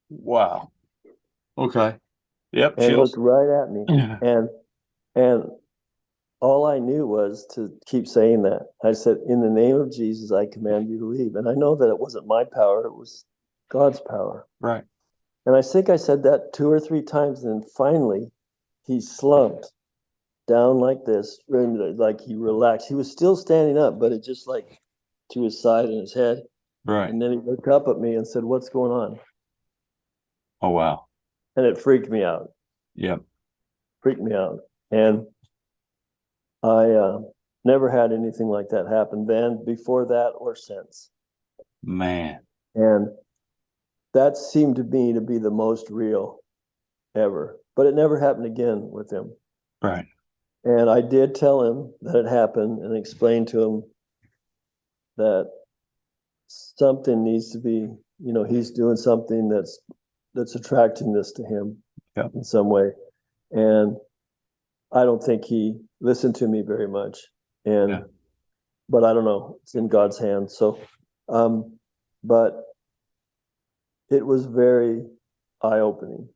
Wow. Okay. Yep. And Chills. looked right at me. And all I knew was to keep saying that. I said, in the name of Jesus, I command you to leave. And I know that it wasn't my power, it was God's power. Right. And I think I said that 2 or 3 times. And then finally, he slumped down like this, like he relaxed. He was still standing up, but it just like to his side and his head. Right. And then he looked up at me and said, what's going on? Oh, wow. And it freaked me out. Yep. Freaked me out. And I never had anything like that happen then, before that, or since. Man. And that seemed to me to be the most real ever. But it never happened again with him. Right. And I did tell him that it happened and explained to him that something needs to be, he's doing something that's attracting this to him in some way. And I don't think he listened to me very much. But I don't know, it's in God's hands. So, but it was very eye-opening.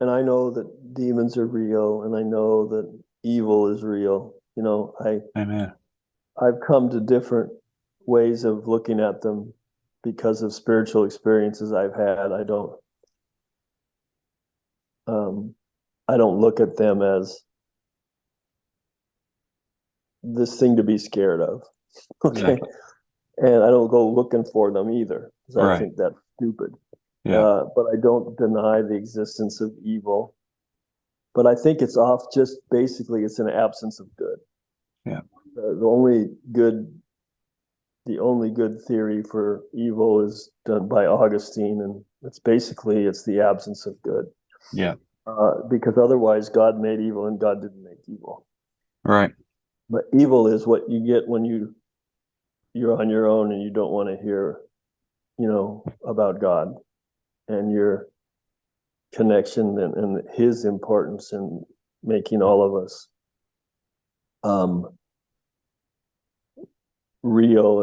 And I know that demons are real, and I know that evil is real. Amen. I've come to different ways of looking at them because of spiritual experiences I've had. I don't look at them as this thing to be scared of. Okay. Exactly. And I don't go looking for them either, because I think that's stupid. Yeah. But I don't deny the existence of evil. But I think it's basically it's an absence of good. Yeah. The only good theory for evil is done by Augustine, and it's the absence of good. Yeah. Because otherwise God made evil and God didn't make evil. Right. But evil is what you get when you're on your own and you don't want to hear, about God and your connection and his importance in making all of us real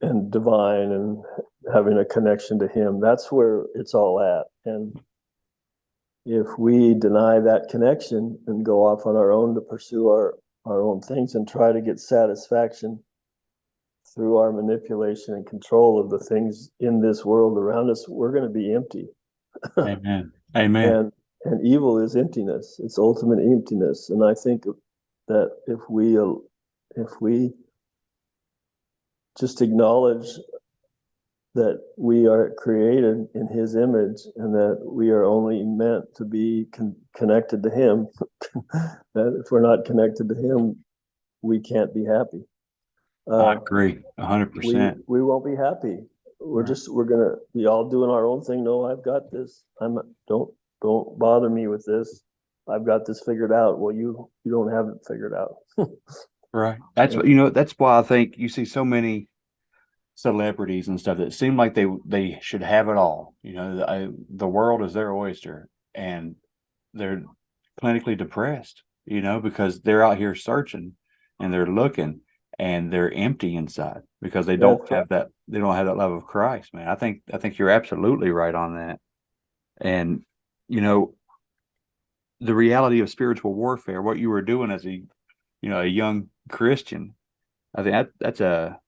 and divine and having a connection to him. That's where it's all at. And if we deny that connection and go off on our own to pursue our own things and try to get satisfaction through our manipulation and control of the things in this world around us, we're going to be empty. Amen. Amen. And evil is emptiness. It's ultimate emptiness. And I think that if we just acknowledge that we are created in his image and that we are only meant to be connected to him, that if we're not connected to him, we can't be happy. I agree 100%. We won't be happy. We're going to be all doing our own thing. No, I've got this. Don't bother me with this. I've got this figured out. Well, you don't have it figured out. Right. That's that's why I think you see so many celebrities and stuff that seem like they should have it all. The world is their oyster, and they're clinically depressed, because they're out here searching and they're looking and they're empty inside because they don't have that love of Christ, man. I think you're absolutely right on that. And the reality of spiritual warfare, what you were doing as a young Christian, I think that's a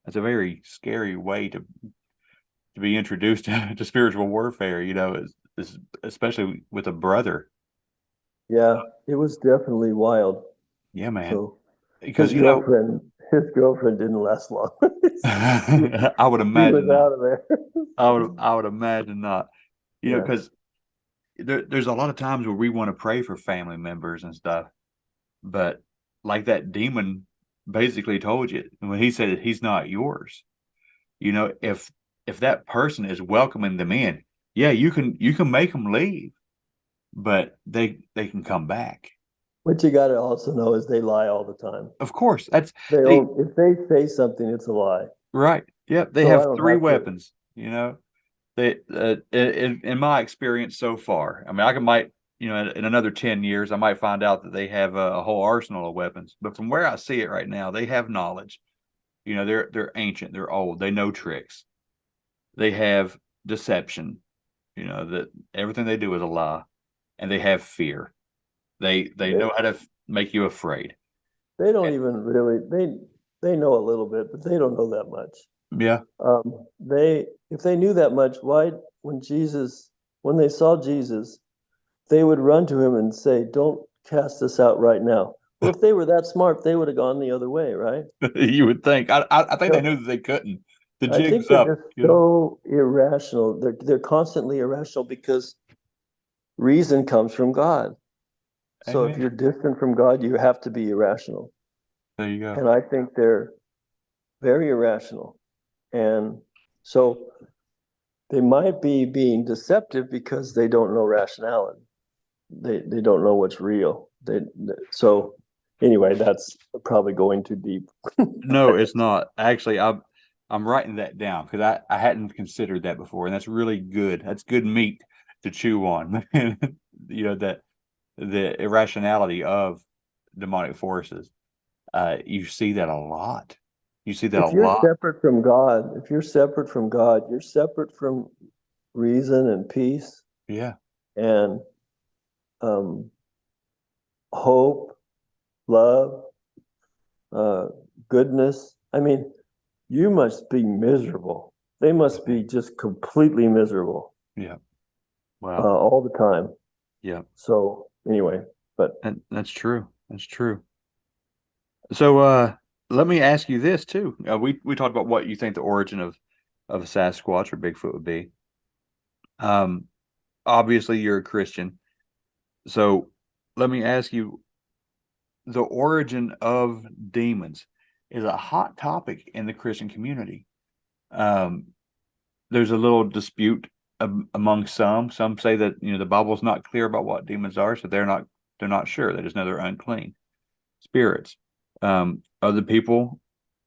very scary way to be introduced to spiritual warfare, especially with a brother. Yeah, it was definitely wild. Yeah, man. So, because his girlfriend didn't last long. I would imagine she was out of there. I would imagine not. Because there's a lot of times where we want to pray for family members and stuff, but like that demon basically told you when he said he's not yours. If that person is welcoming them in, you can make them leave, but they can come back. What you got to also know is they lie all the time. Of course, if they say something, it's a lie. Right. Yep. They have 3 weapons. They in my experience so far. I mean, I might in another 10 years, I might find out that they have a whole arsenal of weapons. But from where I see it right now, they have knowledge. They're ancient, they're old, they know tricks, they have deception. That everything they do is a lie, and they have fear. They know how to make you afraid. They don't even really they know a little bit, but they don't know that much. Yeah. If they knew that much, why when they saw Jesus, they would run to him and say, "Don't cast us out right now." Well, if they were that smart, they would have gone the other way, right? You would think. I think they knew that they couldn't. The I think jig's they're up. just so irrational. They're constantly irrational because reason comes from God. So if Amen. you're distant from God, you have to be irrational. There you go. And I think they're very irrational. And so they might be being deceptive because they don't know rationality. They don't know what's real. So anyway, that's probably going too deep. No, it's not. Actually, I'm writing that down because I hadn't considered that before, and that's really good. That's good meat to chew on. That the irrationality of demonic forces. You see that a lot. You see that a If you're lot. separate from God, you're separate from reason and peace Yeah. and hope, love, goodness. I mean, you must be miserable. They must be just completely miserable. Yeah. Wow. All the time. Yeah. So anyway, but that's true. That's true. So let me ask you this too. We talked about what you think the origin of a Sasquatch or Bigfoot would be. Obviously you're a Christian. So let me ask you, the origin of demons is a hot topic in the Christian community. There's a little dispute among some. Some say that the Bible's not clear about what demons are, so they're not sure. They just know they're unclean spirits. Other people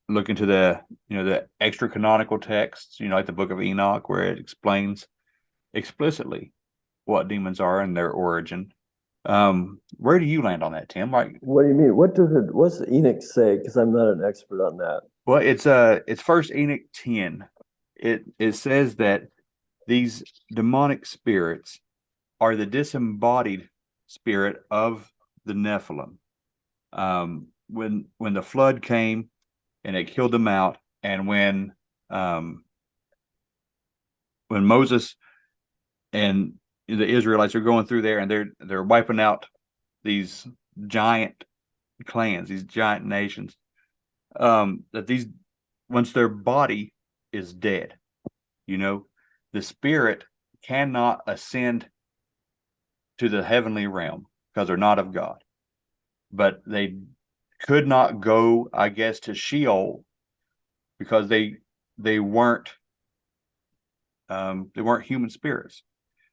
look into the extra canonical texts, like the Book of Enoch, where it explains explicitly what demons are and their origin. Where do you land on that, Tim? Like, what do you mean? What's the Enoch say? Because I'm not an expert on that. well, it's First Enoch 10. It says that these demonic spirits are the disembodied spirit of the Nephilim. When the flood came and it killed them out, and when Moses and the Israelites are going through there and they're wiping out these giant clans, these giant nations, that these, once their body is dead, the spirit cannot ascend to the heavenly realm because they're not of God. But they could not go, I guess, to Sheol because they weren't human spirits.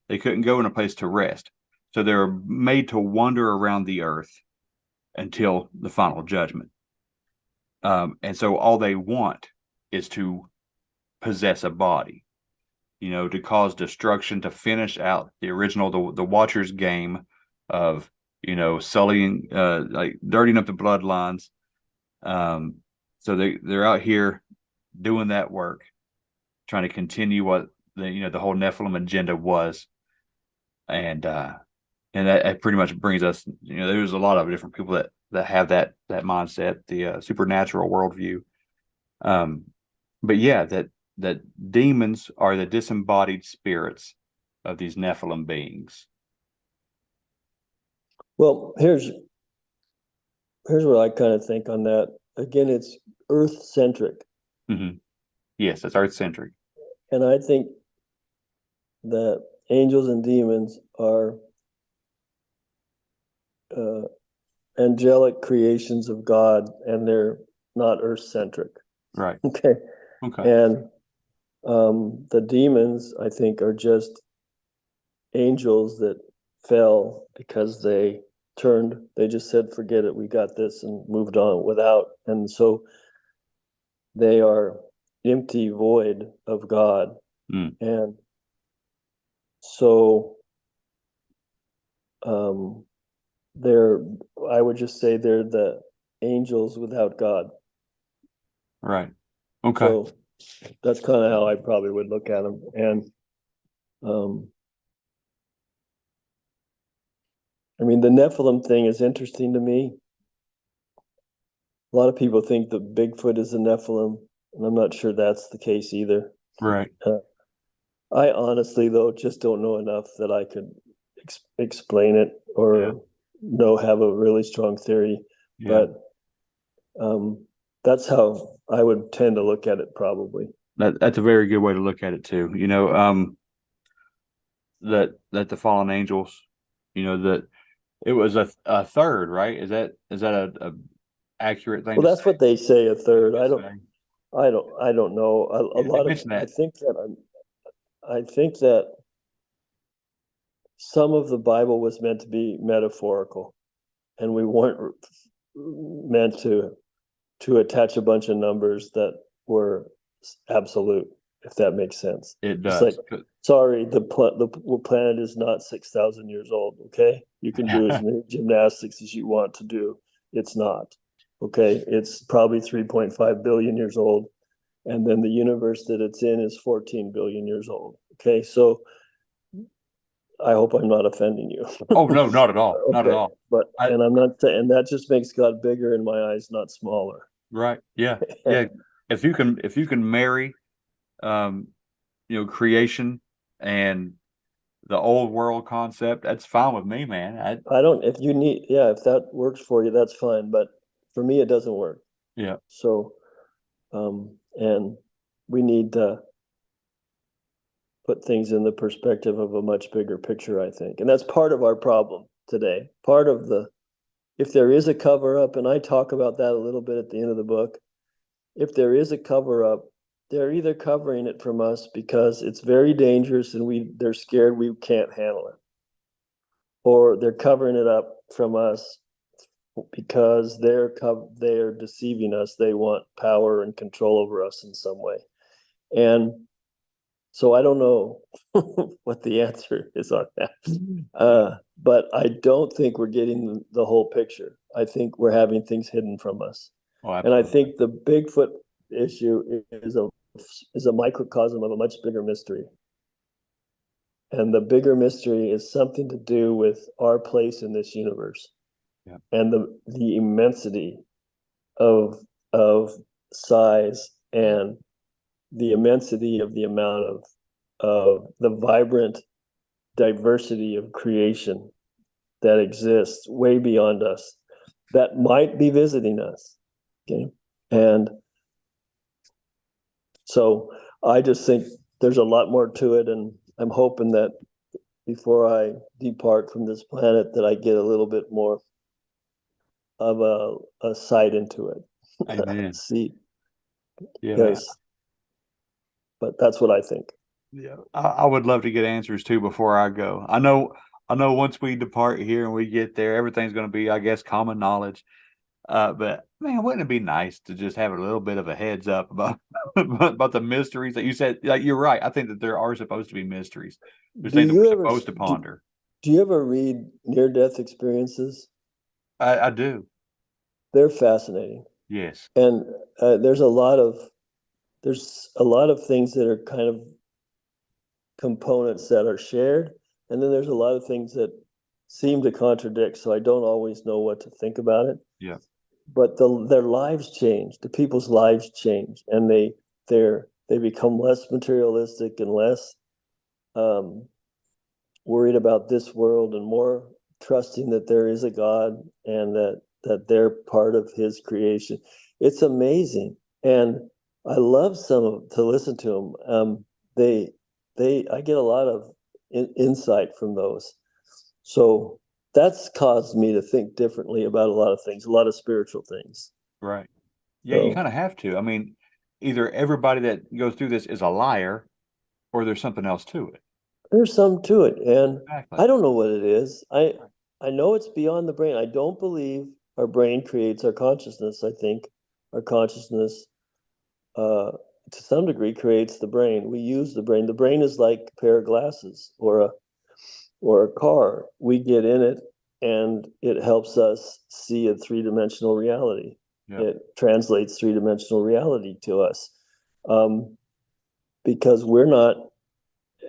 They couldn't go in a place to rest. So they were made to wander around the earth until the final judgment. And so all they want is to possess a body, to cause destruction, to finish out the original, the Watcher's game of, sullying, like dirtying up the bloodlines. So they're out here doing that work, trying to continue what the whole Nephilim agenda was. And that pretty much brings us, there's a lot of different people that have that mindset, the supernatural worldview. But yeah, that demons are the disembodied spirits of these Nephilim beings. Well, here's what I kind of think on that. Again, it's earth-centric. Mm-hmm. Yes, it's earth-centric. And I think that angels and demons are angelic creations of God, and they're not earth-centric. Right. Okay. And the demons, I think, are just angels that fell because they just said, forget it, we got this, and moved on without. And so they are empty, void of God. And so they're, I would just say they're the angels without God. Right. Okay. So that's kind of how I probably would look at them. And I mean, the Nephilim thing is interesting to me. A lot of people think that Bigfoot is a Nephilim, and I'm not sure that's the case either. Right. I honestly, though, just don't know enough that I could explain it or have a really strong theory. Yeah. But that's how I would tend to look at it, probably. That's a very good way to look at it too. That the fallen angels, that it was a third, right? Is that a accurate thing? Well, that's what they say, a third. I don't know. A They lot of, mention that. I think that some of the Bible was meant to be metaphorical, and we weren't meant to attach a bunch of numbers that were absolute, if that makes sense. It It's does. like, sorry, the planet is not 6,000 years old. Okay, you can do as many gymnastics as you want to do. It's not. Okay, it's probably 3.5 billion years old, and then the universe that it's in is 14 billion years old. Okay, so I hope I'm not offending you. Oh no, not at all. Not at Okay, all. but and I'm not saying, and that just makes God bigger in my eyes, not smaller. Right. Yeah. Yeah. If you can marry, creation and the old world concept, that's fine with me, man. I don't, if you need, if that works for you, that's fine. But for me, it doesn't work. Yeah. So, and we need to put things in the perspective of a much bigger picture, I think. And that's part of our problem today. Part of if there is a cover up, and I talk about that a little bit at the end of the book, if there is a cover up, they're either covering it from us because it's very dangerous and they're scared we can't handle it, or they're covering it up from us because they're deceiving us. They want power and control over us in some way. And so I don't know what the answer is on that. But I don't think we're getting the whole picture. I think we're having things hidden from us. Oh, and I think the Bigfoot issue is a microcosm of a much bigger mystery. And the bigger mystery is something to do with our place in this universe. Yeah. And the immensity of size and the immensity of the amount of the vibrant diversity of creation that exists way beyond us, that might be visiting us. Okay. And so I just think there's a lot more to it, and I'm hoping that before I depart from this planet that I get a little bit more of a sight into it. Amen. See. Yeah. Yes. But that's what I think. Yeah. I would love to get answers too before I go. I know once we depart here and we get there, everything's going to be, I guess, common knowledge. But man, wouldn't it be nice to just have a little bit of a heads up about about the mysteries that you said? Like, you're right. I think that there are supposed to be mysteries. There's things that we're supposed to ponder. Do you ever read near-death experiences? I do. They're fascinating. Yes. And there's a lot of things that are kind of components that are shared, and then there's a lot of things that seem to contradict. So I don't always know what to think about it. Yeah. But their lives change. The people's lives change, and they become less materialistic and less worried about this world and more trusting that there is a God and that they're part of His creation. It's amazing, and I love to listen to them. I get a lot of insight from those. So that's caused me to think differently about a lot of things, a lot of spiritual things. Right. Yeah, you kind of have to. I mean, either everybody that goes through this is a liar, or there's something else to it. There's some to it, and exactly. I don't know what it is. I know it's beyond the brain. I don't believe our brain creates our consciousness. I think our consciousness, to some degree, creates the brain. We use the brain. The brain is like a pair of glasses or or a car, we get in it and it helps us see a three-dimensional reality. Yeah. It translates three-dimensional reality to us. Because we're not,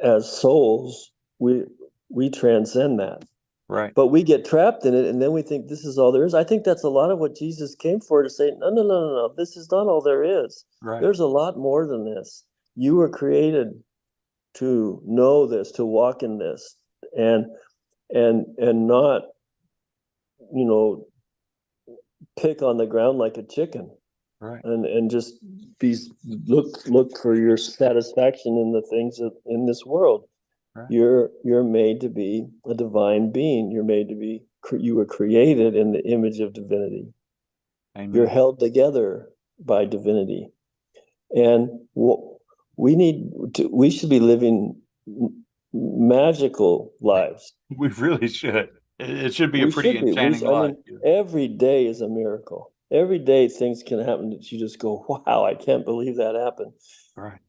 as souls, we transcend that. Right. But we get trapped in it, and then we think this is all there is. I think that's a lot of what Jesus came for, to say, no, this is not all there is. Right. There's a lot more than this. You were created to know this, to walk in this, and not, pick on the ground like a chicken. Right. And just look for your satisfaction in the things in this world. Right. You're made to be a divine being. You're made to be. You were created in the image of divinity. Amen. You're held together by divinity, and we should be living magical lives. We really should. It should be a We pretty should be. enchanting life. Every day is a miracle. Every day things can happen that you just go, wow, I can't believe that happened. Right.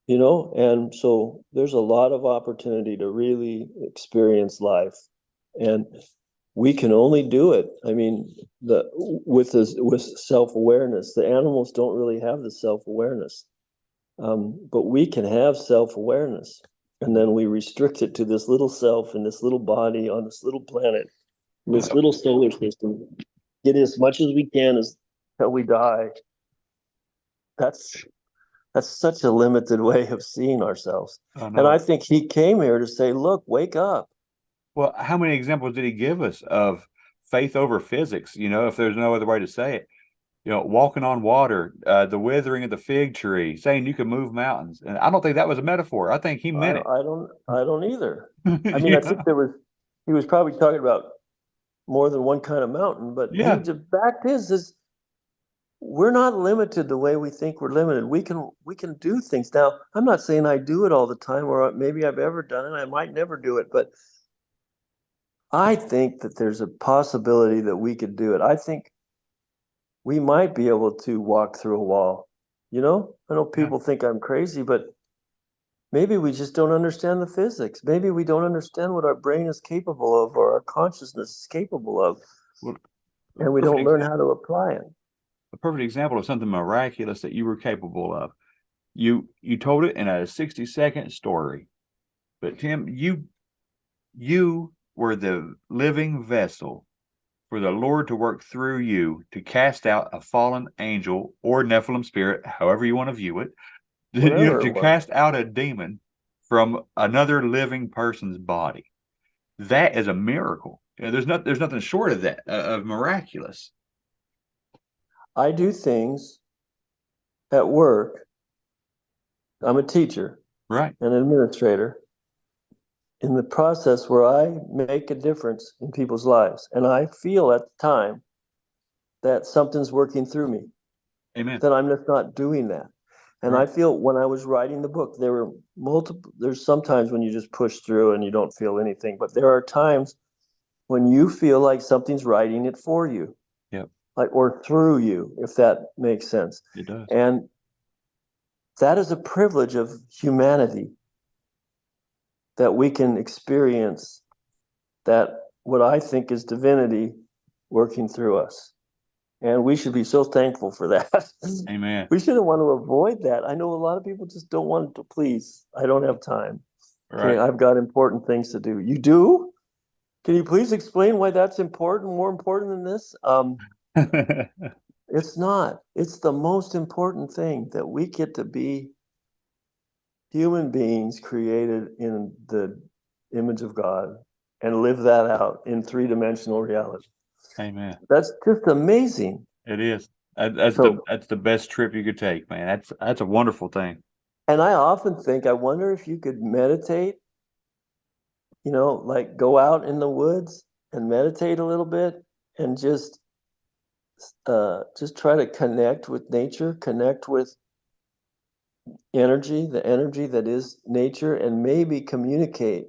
And so there's a lot of opportunity to really experience life. And we can only do it. I mean, with self-awareness. The animals don't really have the self-awareness. But we can have self-awareness. And then we restrict it to this little self in this little body on this little planet, this little solar system. Get as much as we can until we die. That's such a limited way of seeing ourselves. And I think he came here to say, look, wake up. Well, how many examples did he give us of faith over physics? If there's no other way to say it, walking on water, the withering of the fig tree, saying you can move mountains. And I don't think that was a metaphor. I think he meant it. I don't either. I mean, I think he was probably talking about more than one kind of mountain, but the fact is we're not limited the way we think we're limited. We can do things. Now, I'm not saying I do it all the time, or maybe I've ever done it. I might never do it, but I think that there's a possibility that we could do it. I think we might be able to walk through a wall. I know people think I'm crazy, but maybe we just don't understand the physics. Maybe we don't understand what our brain is capable of, or our consciousness is capable of, and we don't learn how to apply it. A perfect example of something miraculous that you were capable of. You told it in a 60-second story, but Tim, you were the living vessel for the Lord to work through you to cast out a fallen angel or Nephilim spirit, however you want to view it, to cast out a demon from another living person's body. That is a miracle. There's nothing short of that, of miraculous. I do things at work. I'm a teacher, right, an administrator, in the process where I make a difference in people's lives. And I feel at the time that something's working through me. Amen. That I'm just not doing that. And I feel when I was writing the book, there's sometimes when you just push through and you don't feel anything, but there are times when you feel like something's writing it for you. Yep. Or through you, if that makes sense. It does. And that is a privilege of humanity, that we can experience that, what I think is divinity working through us. And we should be so thankful for that. Amen. We shouldn't want to avoid that. I know a lot of people just don't want to please. I don't have time. Right. Okay, I've got important things to do. You do? Can you please explain why that's important, more important than this? It's not. It's the most important thing, that we get to be human beings created in the image of God and live that out in three-dimensional reality. Amen. That's just amazing. It is. That's the best trip you could take, man. That's a wonderful thing. And I often think, I wonder if you could meditate, like go out in the woods and meditate a little bit, and just try to connect with nature, connect with energy, the energy that is nature, and maybe communicate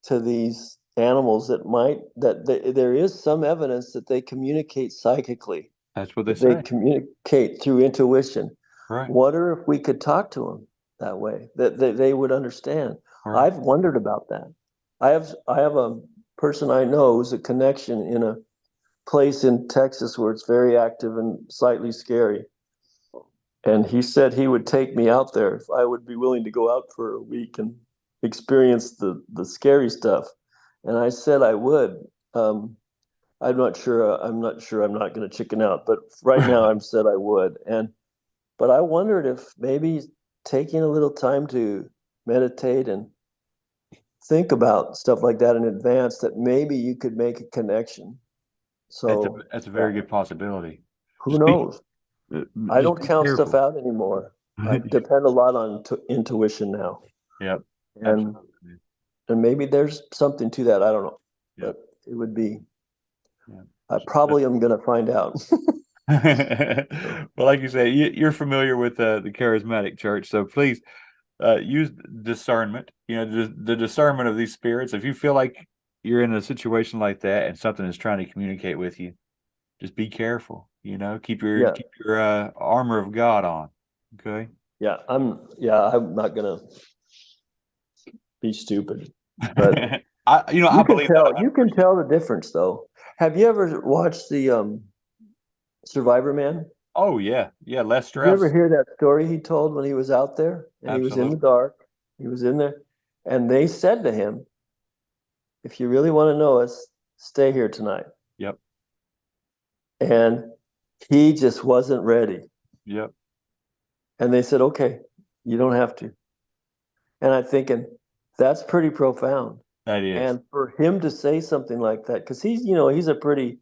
to these animals there is some evidence that they communicate psychically. That's what they say. They communicate through intuition. Right. Wonder if we could talk to them that way, that they would understand. Right. I've wondered about that. I have a person I know who's a connection in a place in Texas where it's very active and slightly scary. And he said he would take me out there if I would be willing to go out for a week and experience the scary stuff. And I said I would. I'm not sure. I'm not sure. I'm not going to chicken out. But right now, I'm said I would. But I wondered if maybe taking a little time to meditate and think about stuff like that in advance, that maybe you could make a connection. So That's a very good possibility. who knows? I Just don't be count careful. stuff out anymore. I depend a lot on intuition now. Yep. And Absolutely. and maybe there's something to that. I don't know. Yep. But it would be. Yep. I probably am going to find out. Well, like you say, you're familiar with the charismatic church, so please use discernment. The discernment of these spirits. If you feel like you're in a situation like that and something is trying to communicate with you, just be careful. Keep your armor of God on. Okay. Yeah, I'm not going to be stupid, but I believe that. You can tell the difference though. Have you ever watched the Survivor Man? Oh yeah, less Did you ever stress. hear that story he told when he was out there and he was in the Absolutely. dark? He was in there, and they said to him, "If you really want to know us, stay here tonight." Yep. And he just wasn't ready. Yep. And they said, "Okay, you don't have to." And I'm thinking, that's pretty profound. That is. And for him to say something like that, because he's a pretty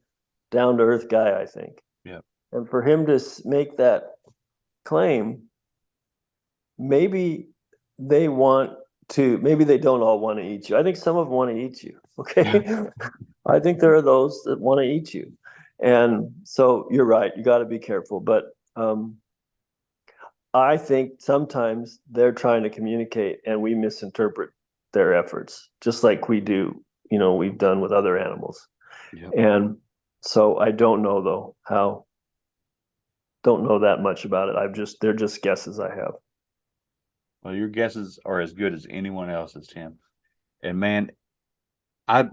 down to earth guy, I think. Yep. And for him to make that claim, maybe they don't all want to eat you. I think some of them want to eat you. Okay. I think there are those that want to eat you. And so you're right. You got to be careful. But I think sometimes they're trying to communicate and we misinterpret their efforts, just like we do, we've done with other animals. Yep. And so I don't know though don't know that much about it. They're just guesses I have. Well, your guesses are as good as anyone else's, Tim. And man, let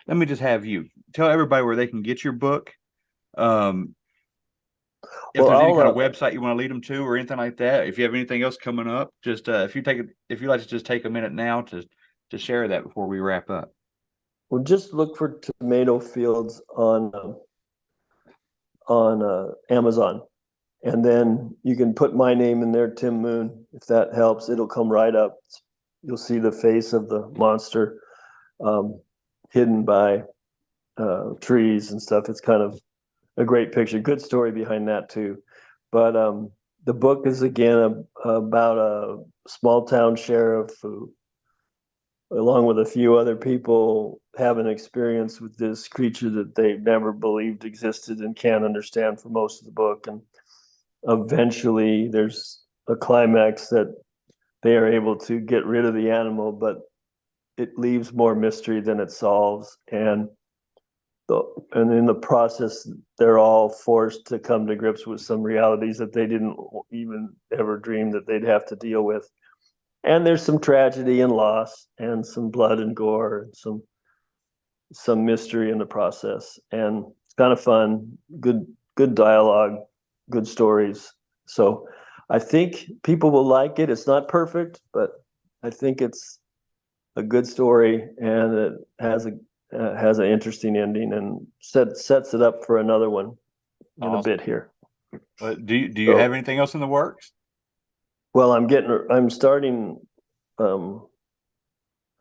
me just have you tell everybody where they can get your book. If there's any kind of website you want to lead them to or anything like that, if you have anything else coming up, just if you'd like to just take a minute now to share that before we wrap up. Well, just look for Tomato Fields on Amazon, and then you can put my name in there, Tim Moon, if that helps. It'll come right up. You'll see the face of the monster hidden by trees and stuff. It's kind of a great picture. Good story behind that too. But the book is again about a small town sheriff who, along with a few other people, have an experience with this creature that they've never believed existed and can't understand for most of the book. And eventually there's a climax that they are able to get rid of the animal, but it leaves more mystery than it solves. And in the process, they're all forced to come to grips with some realities that they didn't even ever dream that they'd have to deal with. And there's some tragedy and loss and some blood and gore and some mystery in the process. And it's kind of fun, good dialogue, good stories. So I think people will like it. It's not perfect, but I think it's a good story, and it has an interesting ending and sets it up for another one in a bit here. Do you have anything else in the works? Well, I'm starting a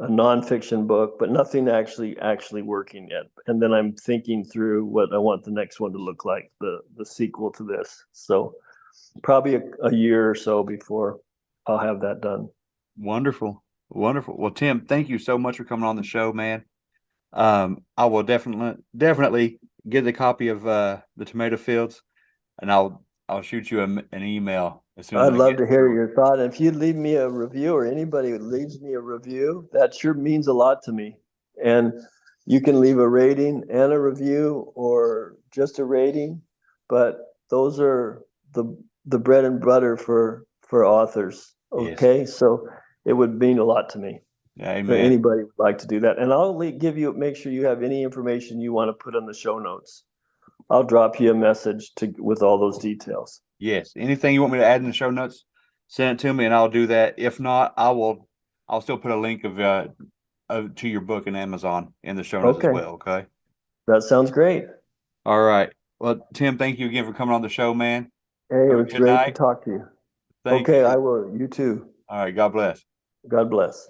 nonfiction book, but nothing actually working yet. And then I'm thinking through what I want the next one to look like, the sequel to this. So probably a year or so before I'll have that done. Wonderful. Well, Tim, thank you so much for coming on the show, man. I will definitely get a copy of the Tomato Fields, and I'll shoot you an email as soon as I'd love to hear your thought. And if you'd leave me a review, or anybody who leaves me a review, that sure means a lot to me. And you can leave a rating and a review, or just a rating, but those are the bread and butter for authors. Okay, yes. So it would mean a lot to me. Yeah, that amen. anybody would like to do that. And I'll make sure you have any information you want to put on the show notes. I'll drop you a message with all those details. Yes. Anything you want me to add in the show notes, send it to me and I'll do that. If not, I'll still put a link to your book in Amazon in the show notes as well. Okay. That sounds great. All right. Well, Tim, thank you again for coming on the show, man. Hey, it was Good great night. to talk to you. Thank Okay, you. I will. You too. All right. God bless. God bless.